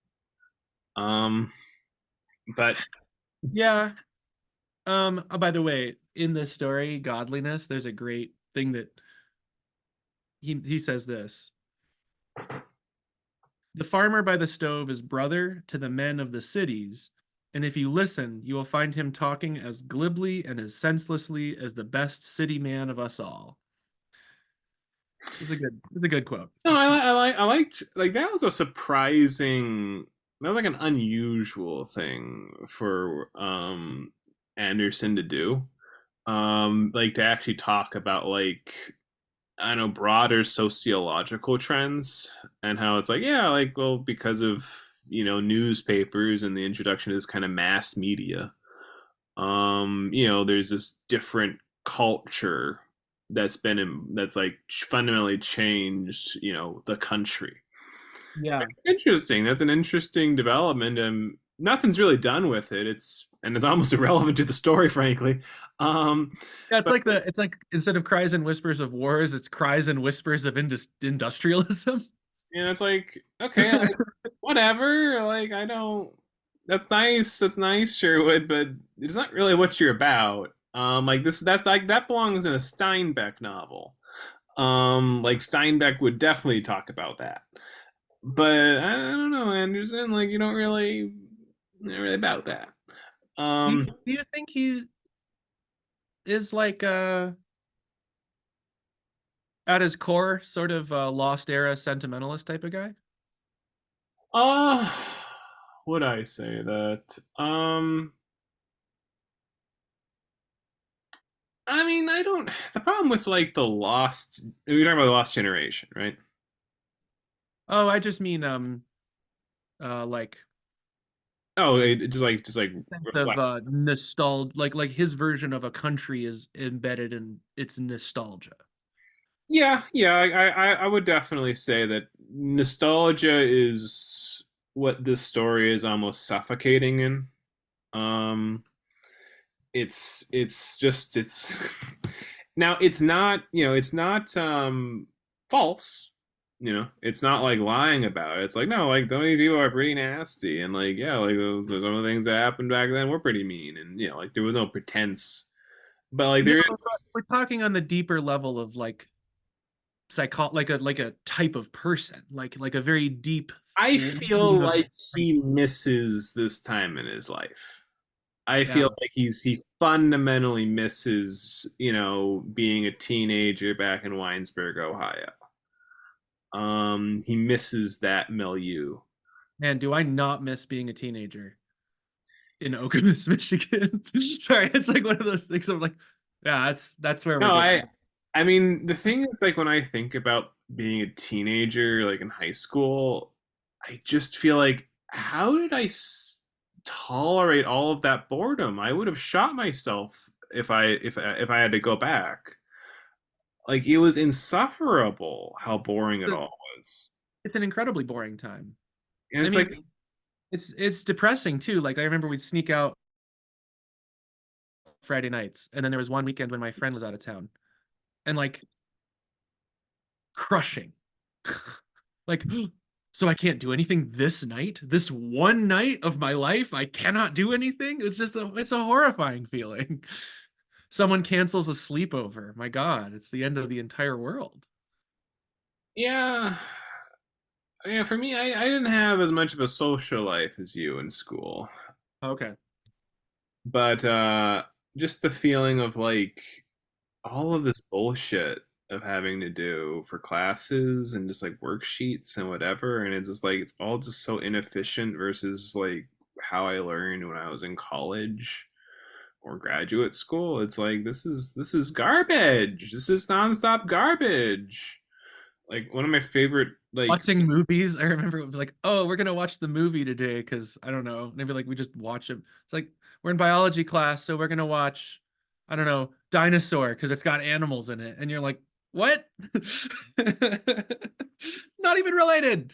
Um, but Yeah. By the way, in this story, Godliness, there's a great thing that he says this. The farmer by the stove is brother to the men of the cities, and if you listen, you will find him talking as glibly and as senselessly as the best city man of us all. It's a good quote. no, I liked like that was a surprising that was like an unusual thing for Anderson to do. Like to actually talk about like I know broader sociological trends and how it's like, yeah, like, well, because of, newspapers and the introduction of this kind of mass media, there's this different culture that's like fundamentally changed, the country. Yeah. It's interesting. That's an interesting development, and nothing's really done with it. It's almost irrelevant to the story, frankly. Um, Yeah, but it's like instead of cries and whispers of wars, it's cries and whispers of industrialism. it's like, okay, like whatever. Like I don't. That's nice. That's nice, Sherwood, but it's not really what you're about. Like that belongs in a Steinbeck novel. Like Steinbeck would definitely talk about that. But I don't know, Anderson. Like you don't really, not really about that. Do you, Um, do you think he is like at his core sort of a lost era sentimentalist type of guy? uh, would I say that? I mean, I don't. The problem with like the lost, we're talking about the lost generation, right? Oh, I just mean like Oh, just like sense of reflect. nostalgia, like his version of a country is embedded in its nostalgia. Yeah, yeah, I would definitely say that nostalgia is what this story is almost suffocating in. Um, it's now it's not false. It's not like lying about it. It's like no, like some of these people are pretty nasty, and like yeah, like some of the things that happened back then were pretty mean, and like there was no pretense, but like No, there but is. we're talking on the deeper level of like like a type of person, like a very deep I feeling feel of like he misses this time in his life. I yeah. feel like he fundamentally misses, being a teenager back in Winesburg, Ohio. He misses that milieu. Man, do I not miss being a teenager in Okemos, Michigan? Sorry, it's like one of those things. I'm like, yeah, that's where we're No, getting. I mean the thing is like when I think about being a teenager, like in high school, I just feel like how did I tolerate all of that boredom? I would have shot myself if I had to go back. Like it was insufferable how boring it It's all was. it's an incredibly boring time. And I it's like, mean, it's depressing too. Like I remember we'd sneak out Friday nights, and then there was one weekend when my friend was out of town, and like crushing. Like, so I can't do anything this night? This one night of my life, I cannot do anything? It's a horrifying feeling. Someone cancels a sleepover. My God, it's the end of the entire world. yeah, yeah. For me, I didn't have as much of a social life as you in school, Okay. but just the feeling of like all of this bullshit of having to do for classes and just like worksheets and whatever, and it's just like it's all just so inefficient versus like how I learned when I was in college or graduate school. It's like this is garbage. This is nonstop garbage. Like one of my favorite like Watching movies, I remember it was like, oh, we're gonna watch the movie today because I don't know, maybe like we just watch it. It's like we're in biology class, so we're gonna watch, I don't know, dinosaur because it's got animals in it, and you're like, what? Not even related.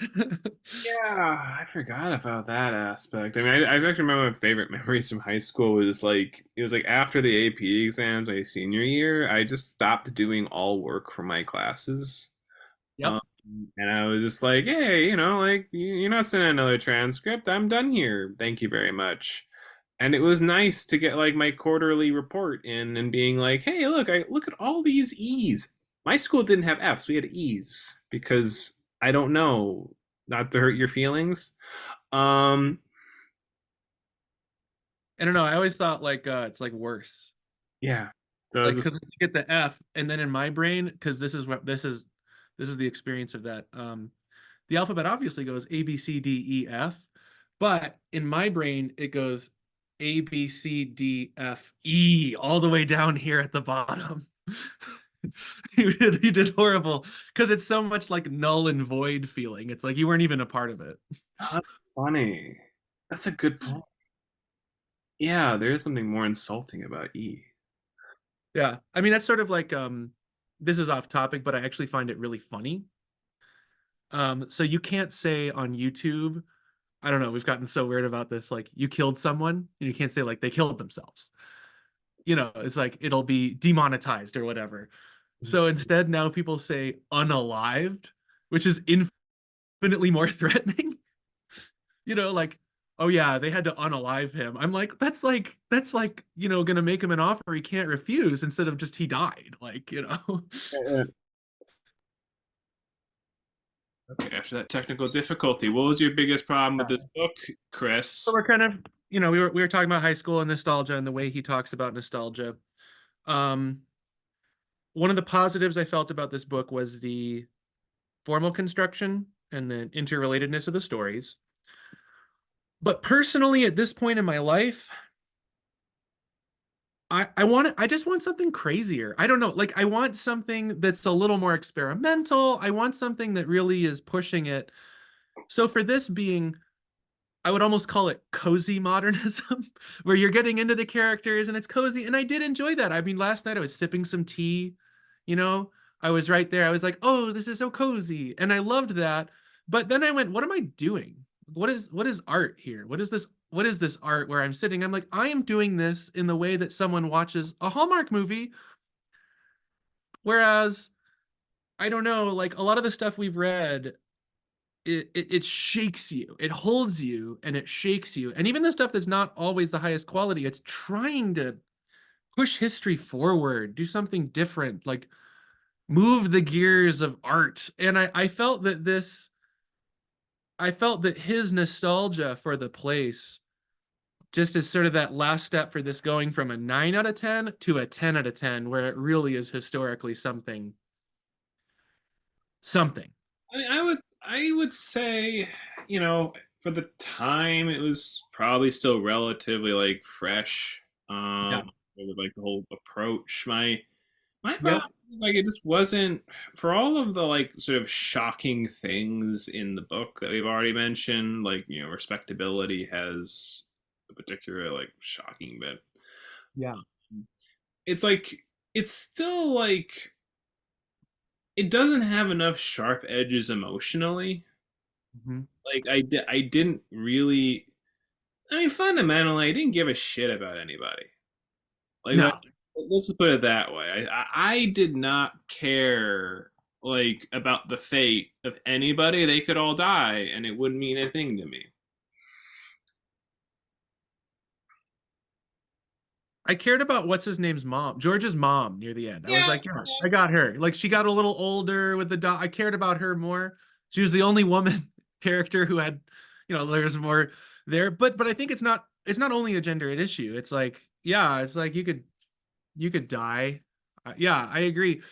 yeah, I forgot about that aspect. I mean, I actually remember my favorite memories from high school was like it was like after the AP exams my senior year, I just stopped doing all work for my classes. Yep. Um, and I was just like, hey, like you're not sending another transcript. I'm done here. Thank you very much. And it was nice to get like my quarterly report in and being like, hey, I look at all these E's. My school didn't have F's, we had E's because I don't know, not to hurt your feelings. Um, I don't know. I always thought like it's like worse. yeah. So it's Like just because you get the F, and then in my brain, because this is the experience of that. The alphabet obviously goes A B C D E F, but in my brain it goes A B C D F E all the way down here at the bottom. You did horrible because it's so much like null and void feeling. It's like you weren't even a part of it. not funny. That's a good point. Yeah, there is something more insulting about E. Yeah, I mean that's sort of like this is off topic, but I actually find it really funny. So you can't say on YouTube, I don't know, we've gotten so weird about this, like you killed someone, and you can't say like they killed themselves. It's like it'll be demonetized or whatever. So instead, now people say unalived, which is infinitely more threatening. Like, oh yeah, they had to unalive him. I'm like, that's like, gonna make him an offer he can't refuse instead of just he died. Like. Okay, after that technical difficulty, what was your biggest problem with this book, So Chris? we're kind of, we were talking about high school and nostalgia and the way he talks about nostalgia. Um, One of the positives I felt about this book was the formal construction and the interrelatedness of the stories. But personally, at this point in my life, I just want something crazier. I don't know. Like I want something that's a little more experimental. I want something that really is pushing it. So for this being, I would almost call it cozy modernism, where you're getting into the characters and it's cozy. And I did enjoy that. I mean, last night I was sipping some tea, you know, I was right there. I was like, oh, this is so cozy. And I loved that. But then I went, what am I doing? What is art here? What is this art where I'm sitting? I'm like, I am doing this in the way that someone watches a Hallmark movie. Whereas I don't know, like a lot of the stuff we've read, it shakes you, it holds you, and it shakes you. And even the stuff that's not always the highest quality, it's trying to push history forward, do something different, like move the gears of art. And I felt that his nostalgia for the place just is sort of that last step for this going from a 9 out of 10 to a 10 out of 10, where it really is historically something. I mean, I would say, for the time it was probably still relatively like fresh. Yeah. With like the whole approach. My Yep. problem is like it just wasn't for all of the like sort of shocking things in the book that we've already mentioned, like, respectability has a particular like shocking bit. Yeah. it's like it's still like it doesn't have enough sharp edges emotionally. Mhm. Like I didn't really. I mean, fundamentally, I didn't give a shit about anybody. Like No, let's just put it that way. I did not care like about the fate of anybody. They could all die, and it wouldn't mean a thing to me. I cared about what's his name's mom, George's mom near the end. I was Yeah, like, yeah, I got her. Like she got a little older with the dog. I cared about her more. She was the only woman character who had, there's more there. But I think it's not only a gender issue. It's like, yeah, it's like you could die. Yeah, I agree.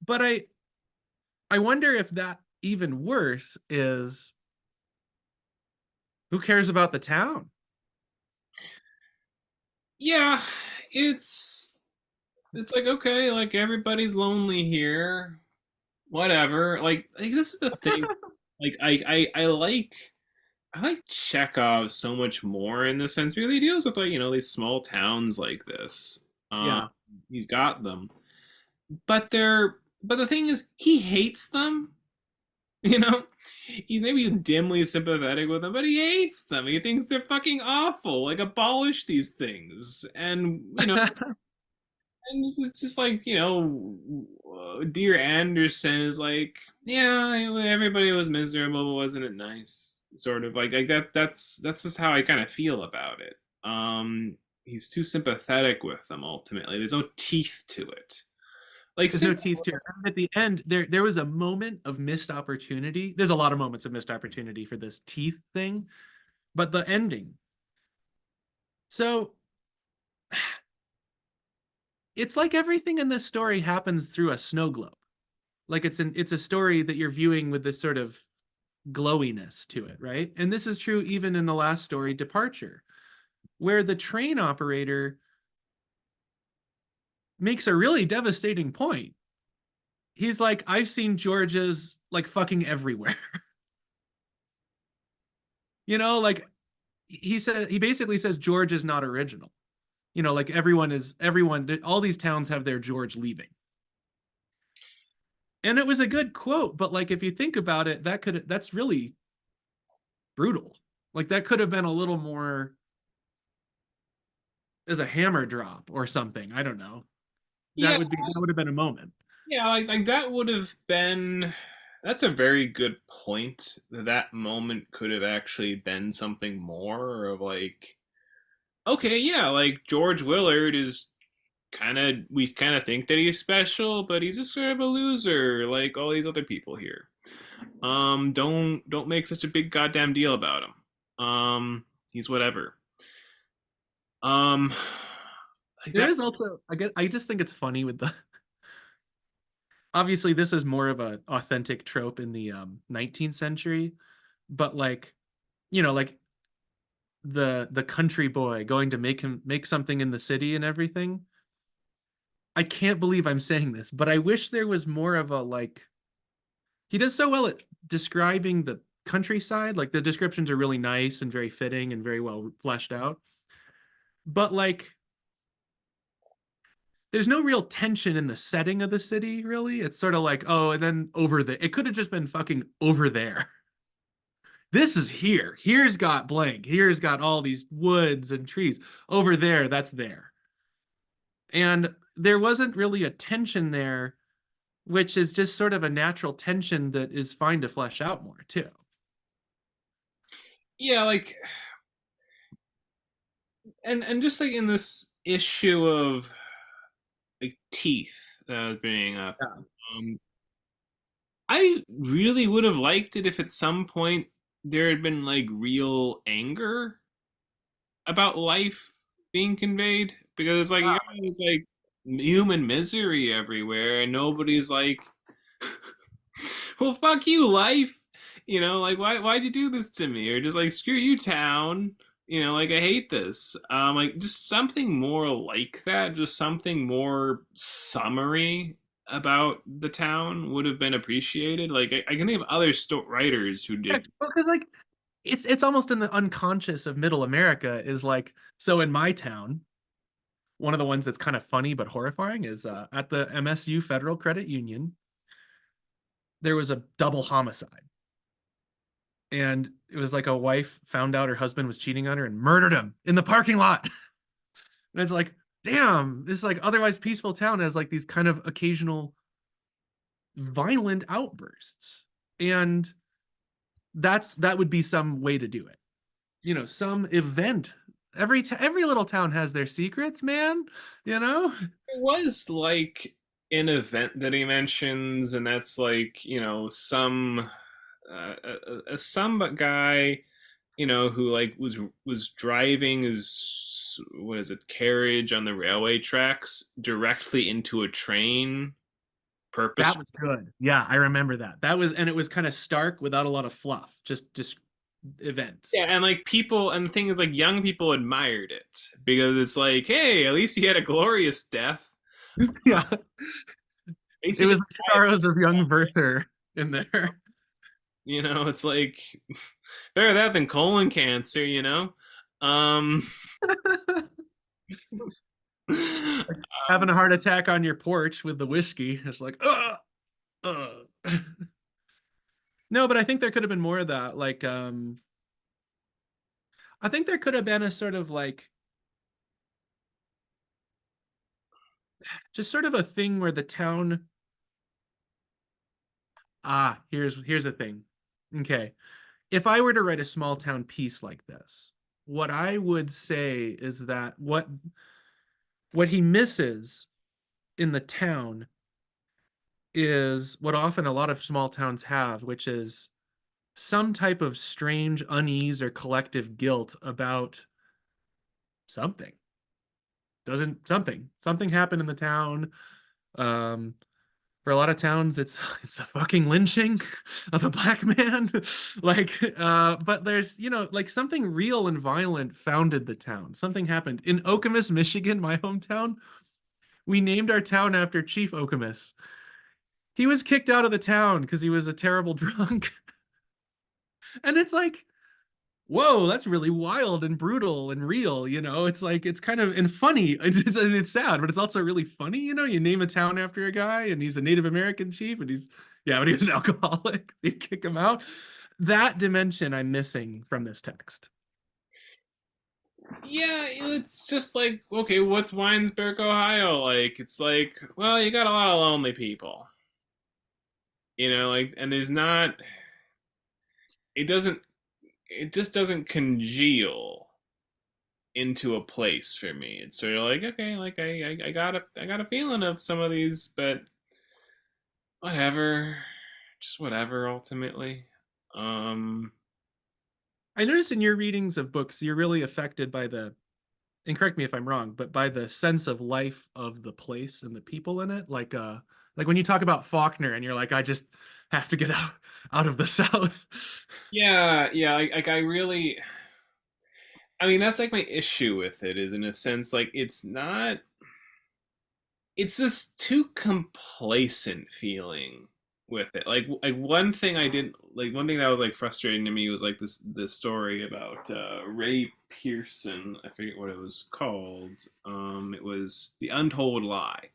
But I wonder if that even worse is who cares about the town? yeah. It's it's like okay, like everybody's lonely here. Whatever. Like this is the thing. Like I like Chekhov so much more in the sense because he deals with like these small towns like this. Um, Yeah. he's got them, but the thing is he hates them. You know, he's maybe dimly sympathetic with them, but he hates them. He thinks they're fucking awful. Like abolish these things, and and it's just like dear Anderson is like, yeah, everybody was miserable, but wasn't it nice? Sort of like that. That's just how I kind of feel about it. He's too sympathetic with them. Ultimately, there's no teeth to it. Like There's same. no teeth to it. And at the end, there was a moment of missed opportunity. There's a lot of moments of missed opportunity for this teeth thing, but the ending. So it's like everything in this story happens through a snow globe. Like it's a story that you're viewing with this sort of glowiness to it, right? And this is true even in the last story, Departure, where the train operator makes a really devastating point. He's like, I've seen George's like fucking everywhere. Like he basically says George is not original. Like everyone, all these towns have their George leaving. And it was a good quote, but like if you think about it, that's really brutal. Like that could have been a little more as a hammer drop or something. I don't know. Yeah, That would have been a moment. yeah, like that would have been. That's a very good point. That moment could have actually been something more of like, okay, yeah, like George Willard is we kind of think that he's special, but he's just sort of a loser, like all these other people here. Don't make such a big goddamn deal about him. He's whatever. Um, like There that. is also I just think it's funny with the obviously this is more of an authentic trope in the 19th century, but like the country boy going to make something in the city and everything. I can't believe I'm saying this, but I wish there was more of a like he does so well at describing the countryside. Like the descriptions are really nice and very fitting and very well fleshed out. But like there's no real tension in the setting of the city, really. It's sort of like, oh, and then over there. It could have just been fucking over there. This is here. Here's got blank. Here's got all these woods and trees. Over there, that's there. And there wasn't really a tension there, which is just sort of a natural tension that is fine to flesh out more, too. Yeah, like and just like in this issue of like teeth that I was bringing up. Yeah. Um, I really would have liked it if at some point there had been like real anger about life being conveyed because it's like you got this like human misery everywhere and nobody's like well fuck you life, like why'd you do this to me, or just like screw you town, like I hate this, like just something more like that, just something more summary about the town would have been appreciated. Like I can think of other writers who did. Because like it's almost in the unconscious of middle America is like, so in my town, one of the ones that's kind of funny but horrifying is at the MSU Federal Credit Union, there was a double homicide. And it was like a wife found out her husband was cheating on her and murdered him in the parking lot. And it's like, damn, this like otherwise peaceful town has like these kind of occasional violent outbursts. And that would be some way to do it. You know, some event. Every little town has their secrets, man. You know, It was like an event that he mentions, and that's like, some some guy, who like was driving his, what is it, carriage on the railway tracks directly into a train purpose. that was good. Yeah, I remember that. That was, and it was kind of stark without a lot of fluff. Just Yeah, events. and like people, and the thing is, like, young people admired it because it's like, hey, at least he had a glorious death. Yeah, At least it he was didn't the die. sorrows of young Werther in there. It's like better that than colon cancer. Um, Having a heart attack on your porch with the whiskey. It's like, ugh. No, but I think there could have been more of that. Like, I think there could have been a sort of like, just sort of a thing where the town. Here's the thing. Okay, if I were to write a small town piece like this, what I would say is that what he misses in the town is what often a lot of small towns have, which is some type of strange unease or collective guilt about something. Doesn't something happened in the town? Um, for a lot of towns, it's a fucking lynching of a black man. But there's like something real and violent founded the town. Something happened in Okemos, Michigan, my hometown. We named our town after Chief Okemos. He was kicked out of the town because he was a terrible drunk. And it's like, whoa, that's really wild and brutal and real. It's like, it's kind of and funny. And it's sad, but it's also really funny. You name a town after a guy and he's a Native American chief and yeah, but he was an alcoholic. You kick him out. That dimension I'm missing from this text. Yeah, it's just like, okay, what's Winesburg, Ohio like? It's like, well, you got a lot of lonely people, like, and there's not, it doesn't, it just doesn't congeal into a place for me. It's sort of like, okay, like I got a feeling of some of these, but whatever, just whatever ultimately. Um, I notice in your readings of books, you're really affected by and correct me if I'm wrong, but by the sense of life of the place and the people in it. Like when you talk about Faulkner and you're like, I just have to get out of the South. yeah, yeah, like I really, I mean, that's like my issue with it is, in a sense, like it's not, it's just too complacent feeling with it. Like one thing I didn't like, one thing that was like frustrating to me was like this story about Ray Pearson. I forget what it was called. It was The Untold Lie.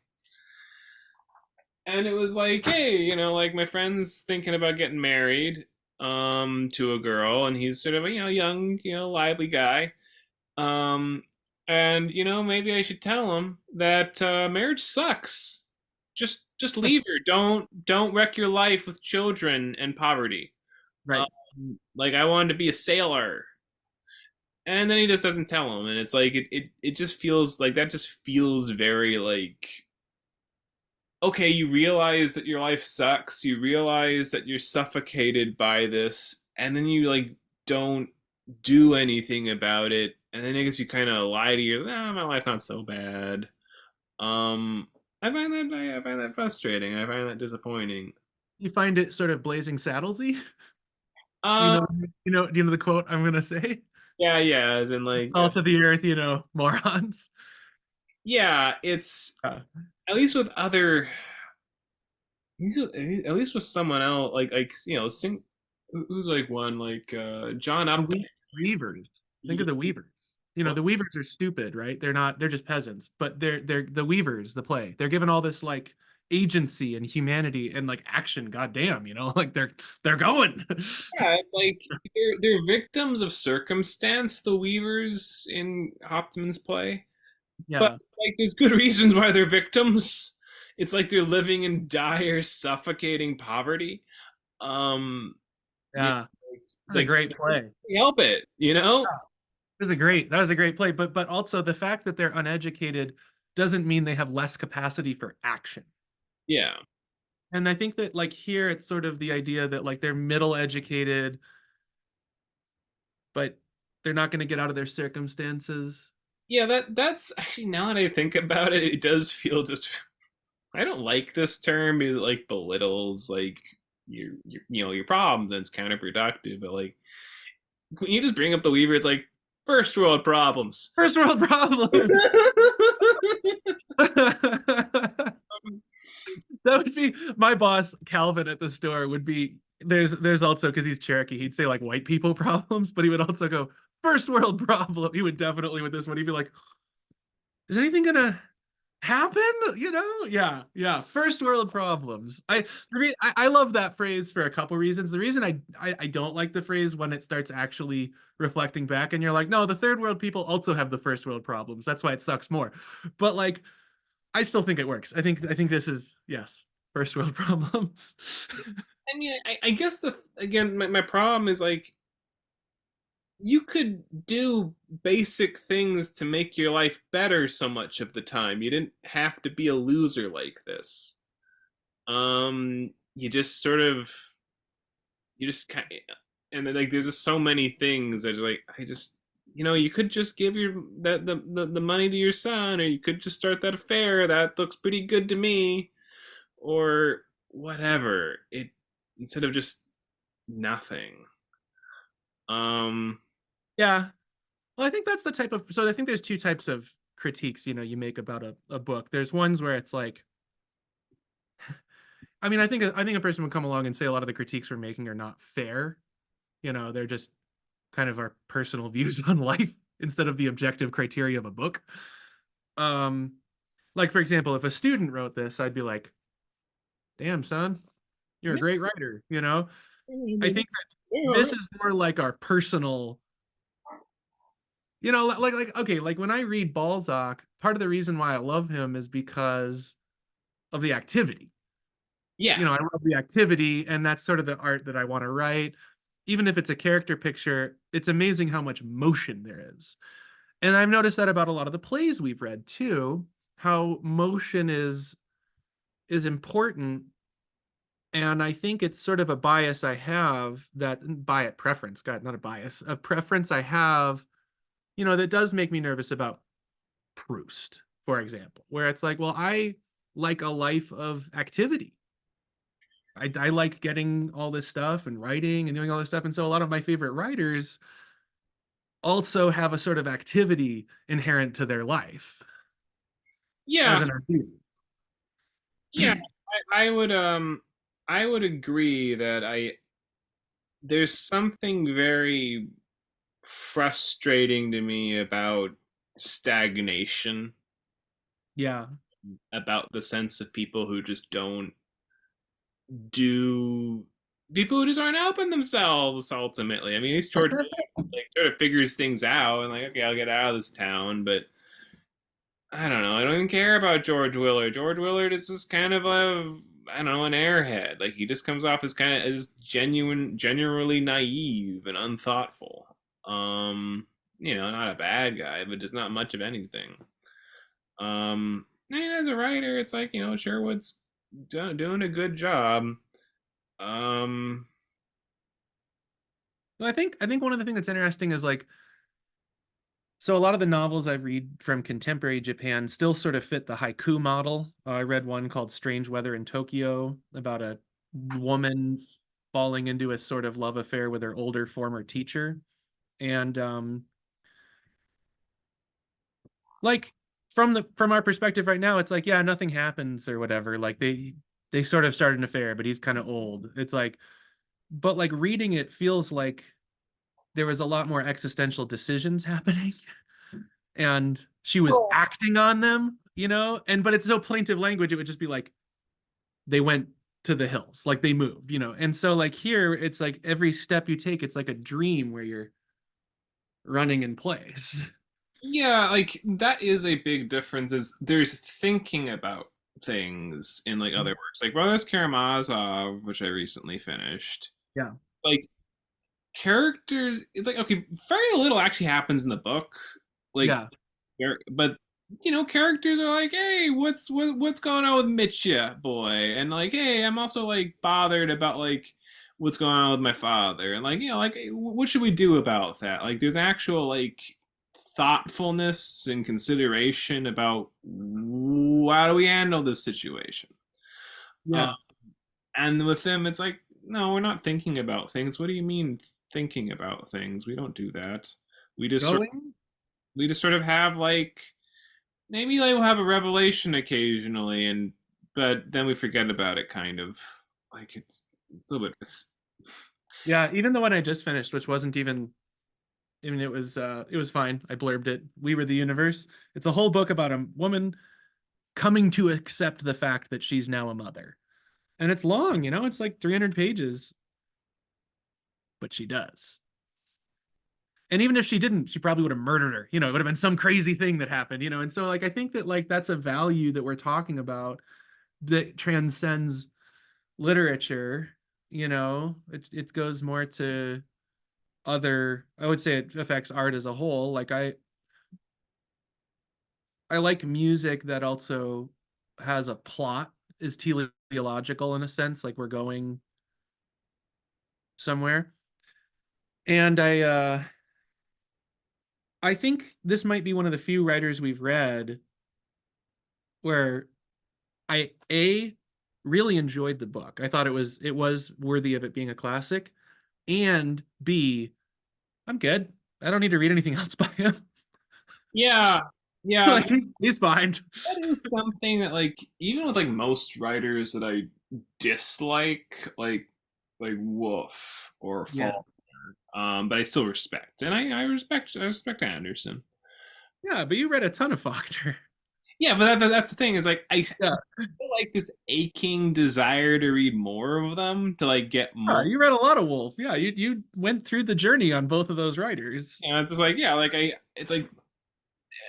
And it was like, hey, like my friend's thinking about getting married to a girl, and he's sort of a young, lively guy. Um, and maybe I should tell him that marriage sucks. Just leave her. Don't wreck your life with children and poverty. Um, Right. like I wanted to be a sailor, and then he just doesn't tell him, and it's like it just feels like that. Just feels very like, okay, you realize that your life sucks. You realize that you're suffocated by this, and then you like don't do anything about it. And then I guess you kind of lie to your, my life's not so bad. Um, I find that frustrating. I find that disappointing. You find it sort of blazing saddlesy. You Uh, know, do you know the quote I'm gonna say? yeah, yeah, as in like, All to the earth, morons. yeah, it's Uh, at least with other, at least with someone else, like who's like one like John the Updike. Weavers. Think of the Weavers. You know, Well, the Weavers are stupid, right? They're just peasants, but they're the Weavers, the play. They're given all this like agency and humanity and like action. Goddamn, you know, like they're going. yeah, it's like they're victims of circumstance, the Weavers in Hauptmann's play. But Yeah, it's like there's good reasons why they're victims. It's like they're living in dire, suffocating poverty. Um, yeah, yeah. it's That's a like great play. help it, you know? That was a great play. But also the fact that they're uneducated doesn't mean they have less capacity for action. Yeah, And I think that like here it's sort of the idea that like they're middle educated, but they're not going to get out of their circumstances. yeah. That's actually, now that I think about it, it does feel just. I don't like this term because it like belittles like your problems and it's counterproductive. But like when you just bring up the Weaver, it's like first world problems. First world problems. That would be my boss, Calvin, at the store would be there's also because he's Cherokee, he'd say like white people problems, but he would also go first world problem. He would definitely with this one, he'd be like, is anything gonna happen? You know? Yeah, yeah. First world problems. I love that phrase for a couple reasons. The reason I don't like the phrase when it starts actually reflecting back and you're like, no, the third world people also have the first world problems. That's why it sucks more. But like I still think it works. I think this is yes, first world problems. I mean, I guess the again my problem is like you could do basic things to make your life better so much of the time. You didn't have to be a loser like this. You just sort of you just kind of, and then like there's just so many things that are like I just you could just give your the money to your son, or you could just start that affair. That looks pretty good to me, or whatever. It instead of just nothing. Um, Yeah. Well, I think that's the type of so I think there's two types of critiques, you know, you make about a book. There's ones where it's like I think a person would come along and say a lot of the critiques we're making are not fair. You know, they're just kind of our personal views on life instead of the objective criteria of a book. Um, like for example, if a student wrote this, I'd be like, "Damn, son, you're a great writer." You know, I think that this is more like our personal. You know, like okay, like when I read Balzac, part of the reason why I love him is because of the activity. yeah, You know, I love the activity, and that's sort of the art that I want to write. Even if it's a character picture, it's amazing how much motion there is. And I've noticed that about a lot of the plays we've read too, how motion is important. And I think it's sort of a bias I have that preference, God, not a bias, a preference I have, you know, that does make me nervous about Proust, for example, where it's like, well, I like a life of activity. I like getting all this stuff and writing and doing all this stuff. And so a lot of my favorite writers also have a sort of activity inherent to their life yeah, as an artist. yeah. I would agree that I there's something very frustrating to me about stagnation, Yeah. about the sense of people who just don't do people who just aren't helping themselves ultimately. I mean, he's George like sort of figures things out and like, okay, I'll get out of this town, but I don't know. I don't even care about George Willard. George Willard is just kind of a I don't know, an airhead. Like he just comes off as kind of as generally naive and unthoughtful. Not a bad guy, but just not much of anything. And as a writer, it's like Sherwood's doing a good job. Um, Well, I think one of the things that's interesting is like so a lot of the novels I read from contemporary Japan still sort of fit the haiku model. I read one called Strange Weather in Tokyo about a woman falling into a sort of love affair with her older former teacher. And like from our perspective right now, it's like, yeah, nothing happens or whatever. Like they sort of started an affair, but he's kind of old. It's like, but like reading it feels like there was a lot more existential decisions happening. and she was Oh. acting on them, and but it's so plaintive language, it would just be like they went to the hills, like they moved, and so like here it's like every step you take, it's like a dream where you're running in place. Yeah, like that is a big difference. Is there's thinking about things in like other works, like Brothers Karamazov, which I recently finished. Yeah. Like characters, it's like okay, very little actually happens in the book. Like, Yeah. but characters are like, hey, what's going on with Mitya, boy, and like, hey, I'm also like bothered about like what's going on with my father, and like, like what should we do about that? Like, there's actual like thoughtfulness and consideration about how do we handle this situation. Uh, Yeah. and with them, it's like, no, we're not thinking about things. What do you mean thinking about things? We don't do that. We just sort Going. we just sort of have like maybe like we'll have a revelation occasionally, and but then we forget about it, kind of like it's a little bit. Yeah, even the one I just finished, which wasn't even, I mean, it was fine. I blurbed it. We Were the Universe. It's a whole book about a woman coming to accept the fact that she's now a mother. And it's long, it's like 300 pages, but she does. And even if she didn't, she probably would have murdered her. It would have been some crazy thing that happened, And so like I think that like that's a value that we're talking about that transcends literature, it goes more to other, I would say it affects art as a whole. Like I like music that also has a plot, is teleological in a sense, like we're going somewhere. And I think this might be one of the few writers we've read where I really enjoyed the book. I thought it was worthy of it being a classic, and B, I'm good. I don't need to read anything else by him. Yeah, yeah, Like he's fine. that is something that like even with like most writers that I dislike, like Wolf or Yeah. Fall, but I still respect, and I respect Anderson. Yeah, but you read a ton of Faulkner. Yeah, but that's the thing is like I Yeah. feel like this aching desire to read more of them to like get Yeah, more. you read a lot of Wolf. Yeah, you went through the journey on both of those writers. It's just like yeah, like it's like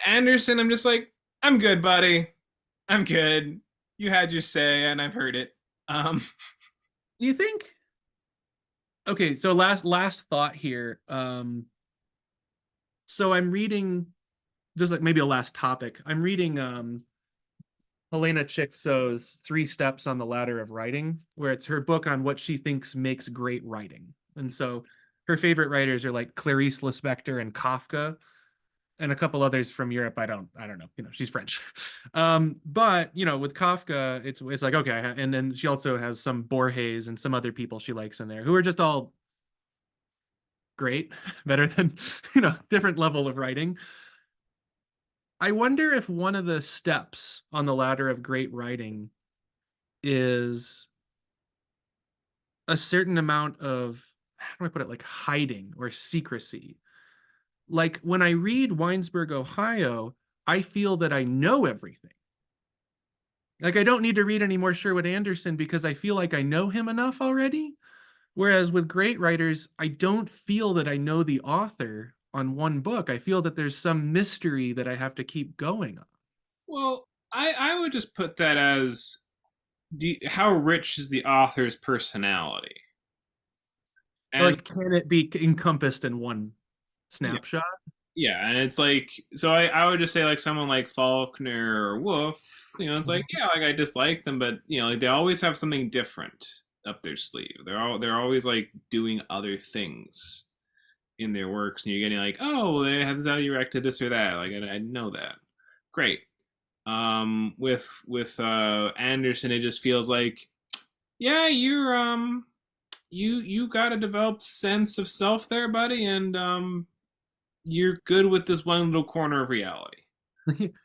Anderson. I'm just like I'm good, buddy. I'm good. You had your say, and I've heard it. Um, Do you think? Okay, so last thought here. So I'm reading, just like maybe a last topic. I'm reading Helena Chickso's Three Steps on the Ladder of Writing, where it's her book on what she thinks makes great writing. And so her favorite writers are like Clarice Lispector and Kafka, and a couple others from Europe. I don't know. She's French. But with Kafka, it's like okay, and then she also has some Borges and some other people she likes in there who are just all great, better than different level of writing. I wonder if one of the steps on the ladder of great writing is a certain amount of, how do I put it, like hiding or secrecy. Like when I read Winesburg, Ohio, I feel that I know everything. Like I don't need to read any more Sherwood Anderson because I feel like I know him enough already. Whereas with great writers, I don't feel that I know the author on one book. I feel that there's some mystery that I have to keep going on. well, I would just put that as how rich is the author's personality, and Like, can it be encompassed in one yeah, snapshot? yeah, and it's like so I would just say like someone like Faulkner or Wolf, it's like yeah, like I dislike them, but like they always have something different up their sleeve. They're always like doing other things in their works, and you're getting like, oh, they have value react to this or that. Like I didn't know that. Great. With Anderson, it just feels like, yeah, you got a developed sense of self there, buddy, and you're good with this one little corner of reality.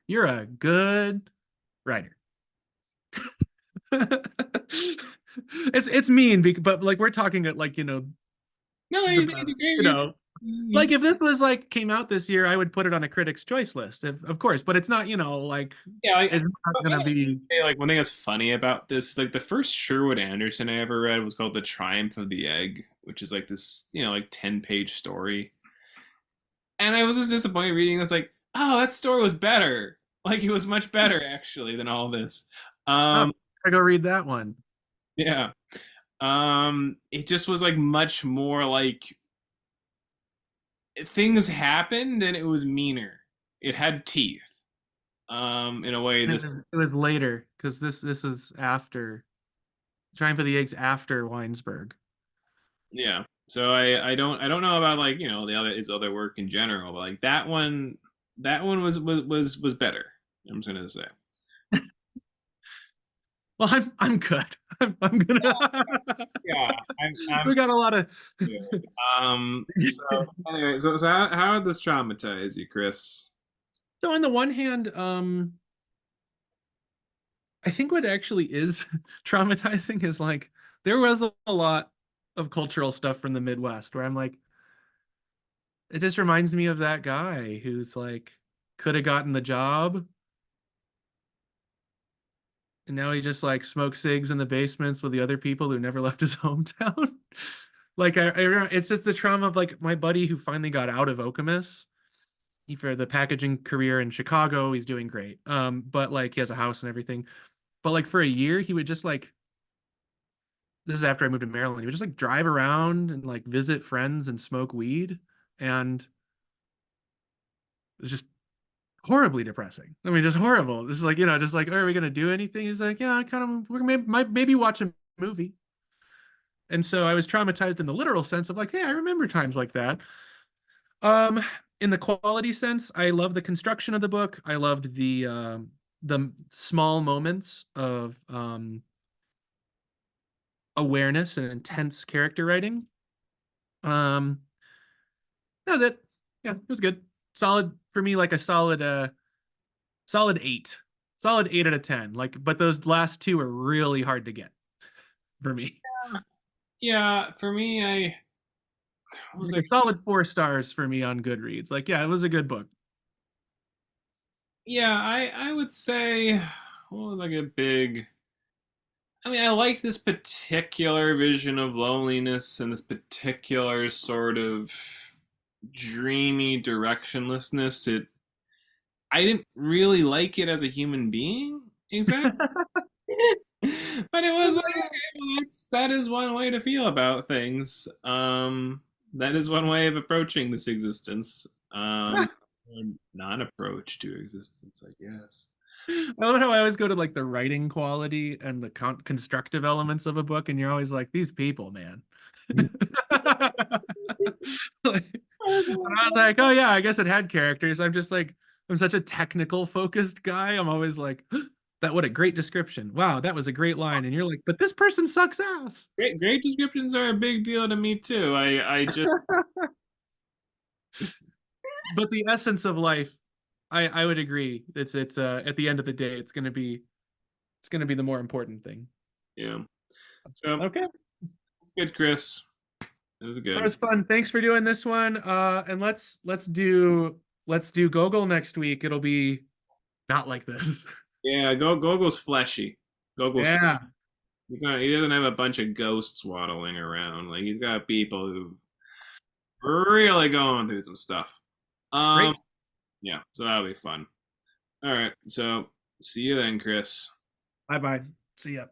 You're a good writer. It's mean, but like we're talking at like No, the he's best, a great you he's know. Like if this was like came out this year, I would put it on a Critics' Choice list, of course. But it's not, like Yeah, it's not but gonna be. like one thing that's funny about this is like the first Sherwood Anderson I ever read was called The Triumph of the Egg, which is like this, like 10-page story. And I was just disappointed reading this, like, oh, that story was better. Like it was much better actually than all this. Oh, Um, I go read that one. yeah. It just was like much more like things happened and it was meaner. It had teeth. In a way And this it was later because this is after Trying for the Eggs after Winesburg. yeah. So I don't know about like, the other his other work in general, but like that one was better. I'm just gonna say. Well, I'm good. I'm gonna. Yeah, I'm We got a lot of. good. So anyway, so how did this traumatize you, Chris? So on the one hand, I think what actually is traumatizing is like there was a lot of cultural stuff from the Midwest where I'm like, it just reminds me of that guy who's like could have gotten the job and now he just like smokes cigs in the basements with the other people who never left his hometown. Like it's just the trauma of like my buddy who finally got out of Okemos. He for the packaging career in Chicago, he's doing great. But like he has a house and everything. But like for a year, he would just like this is after I moved to Maryland. He would just like drive around and like visit friends and smoke weed, and it's just horribly depressing. I mean, just horrible. It's like just like, are we gonna do anything? He's like, yeah, I kind of we're maybe watch a movie. And so I was traumatized in the literal sense of like, hey, I remember times like that. Um, in the quality sense, I love the construction of the book. I loved the small moments of awareness and intense character writing. Um, that was it. Yeah, it was good. Solid for me, like a solid 8. Solid 8 out of 10. Like, but those last two are really hard to get for me. Yeah, for me, I was Like like, a solid 4 stars for me on Goodreads. Like, yeah, it was a good book. yeah, I would say, well, like a big. I mean, I like this particular vision of loneliness and this particular sort of dreamy directionlessness. I didn't really like it as a human being, exactly. But it was like, okay, well, that is one way to feel about things. That is one way of approaching this existence. Or non-approach to existence, I guess. I love how I always go to like the writing quality and the constructive elements of a book, and you're always like, these people, man. Like, and I was like, oh yeah, I guess it had characters. I'm just like, I'm such a technical focused guy. I'm always like, that what a great description. Wow, that was a great line. And you're like, but this person sucks ass. Great descriptions are a big deal to me too. I just But the essence of life, I would agree. It's at the end of the day, it's gonna be the more important thing. yeah. So Okay. it's good, Chris. It was That good. was fun. Thanks for doing this one. And let's do Gogol next week. It'll be not like this. Yeah, Gogol's fleshy. Gogol's Yeah. he's not. He doesn't have a bunch of ghosts waddling around. Like he's got people who really going through some stuff. Um, Great. yeah, so that'll be fun. All right, so see you then, Chris. Bye bye. See ya.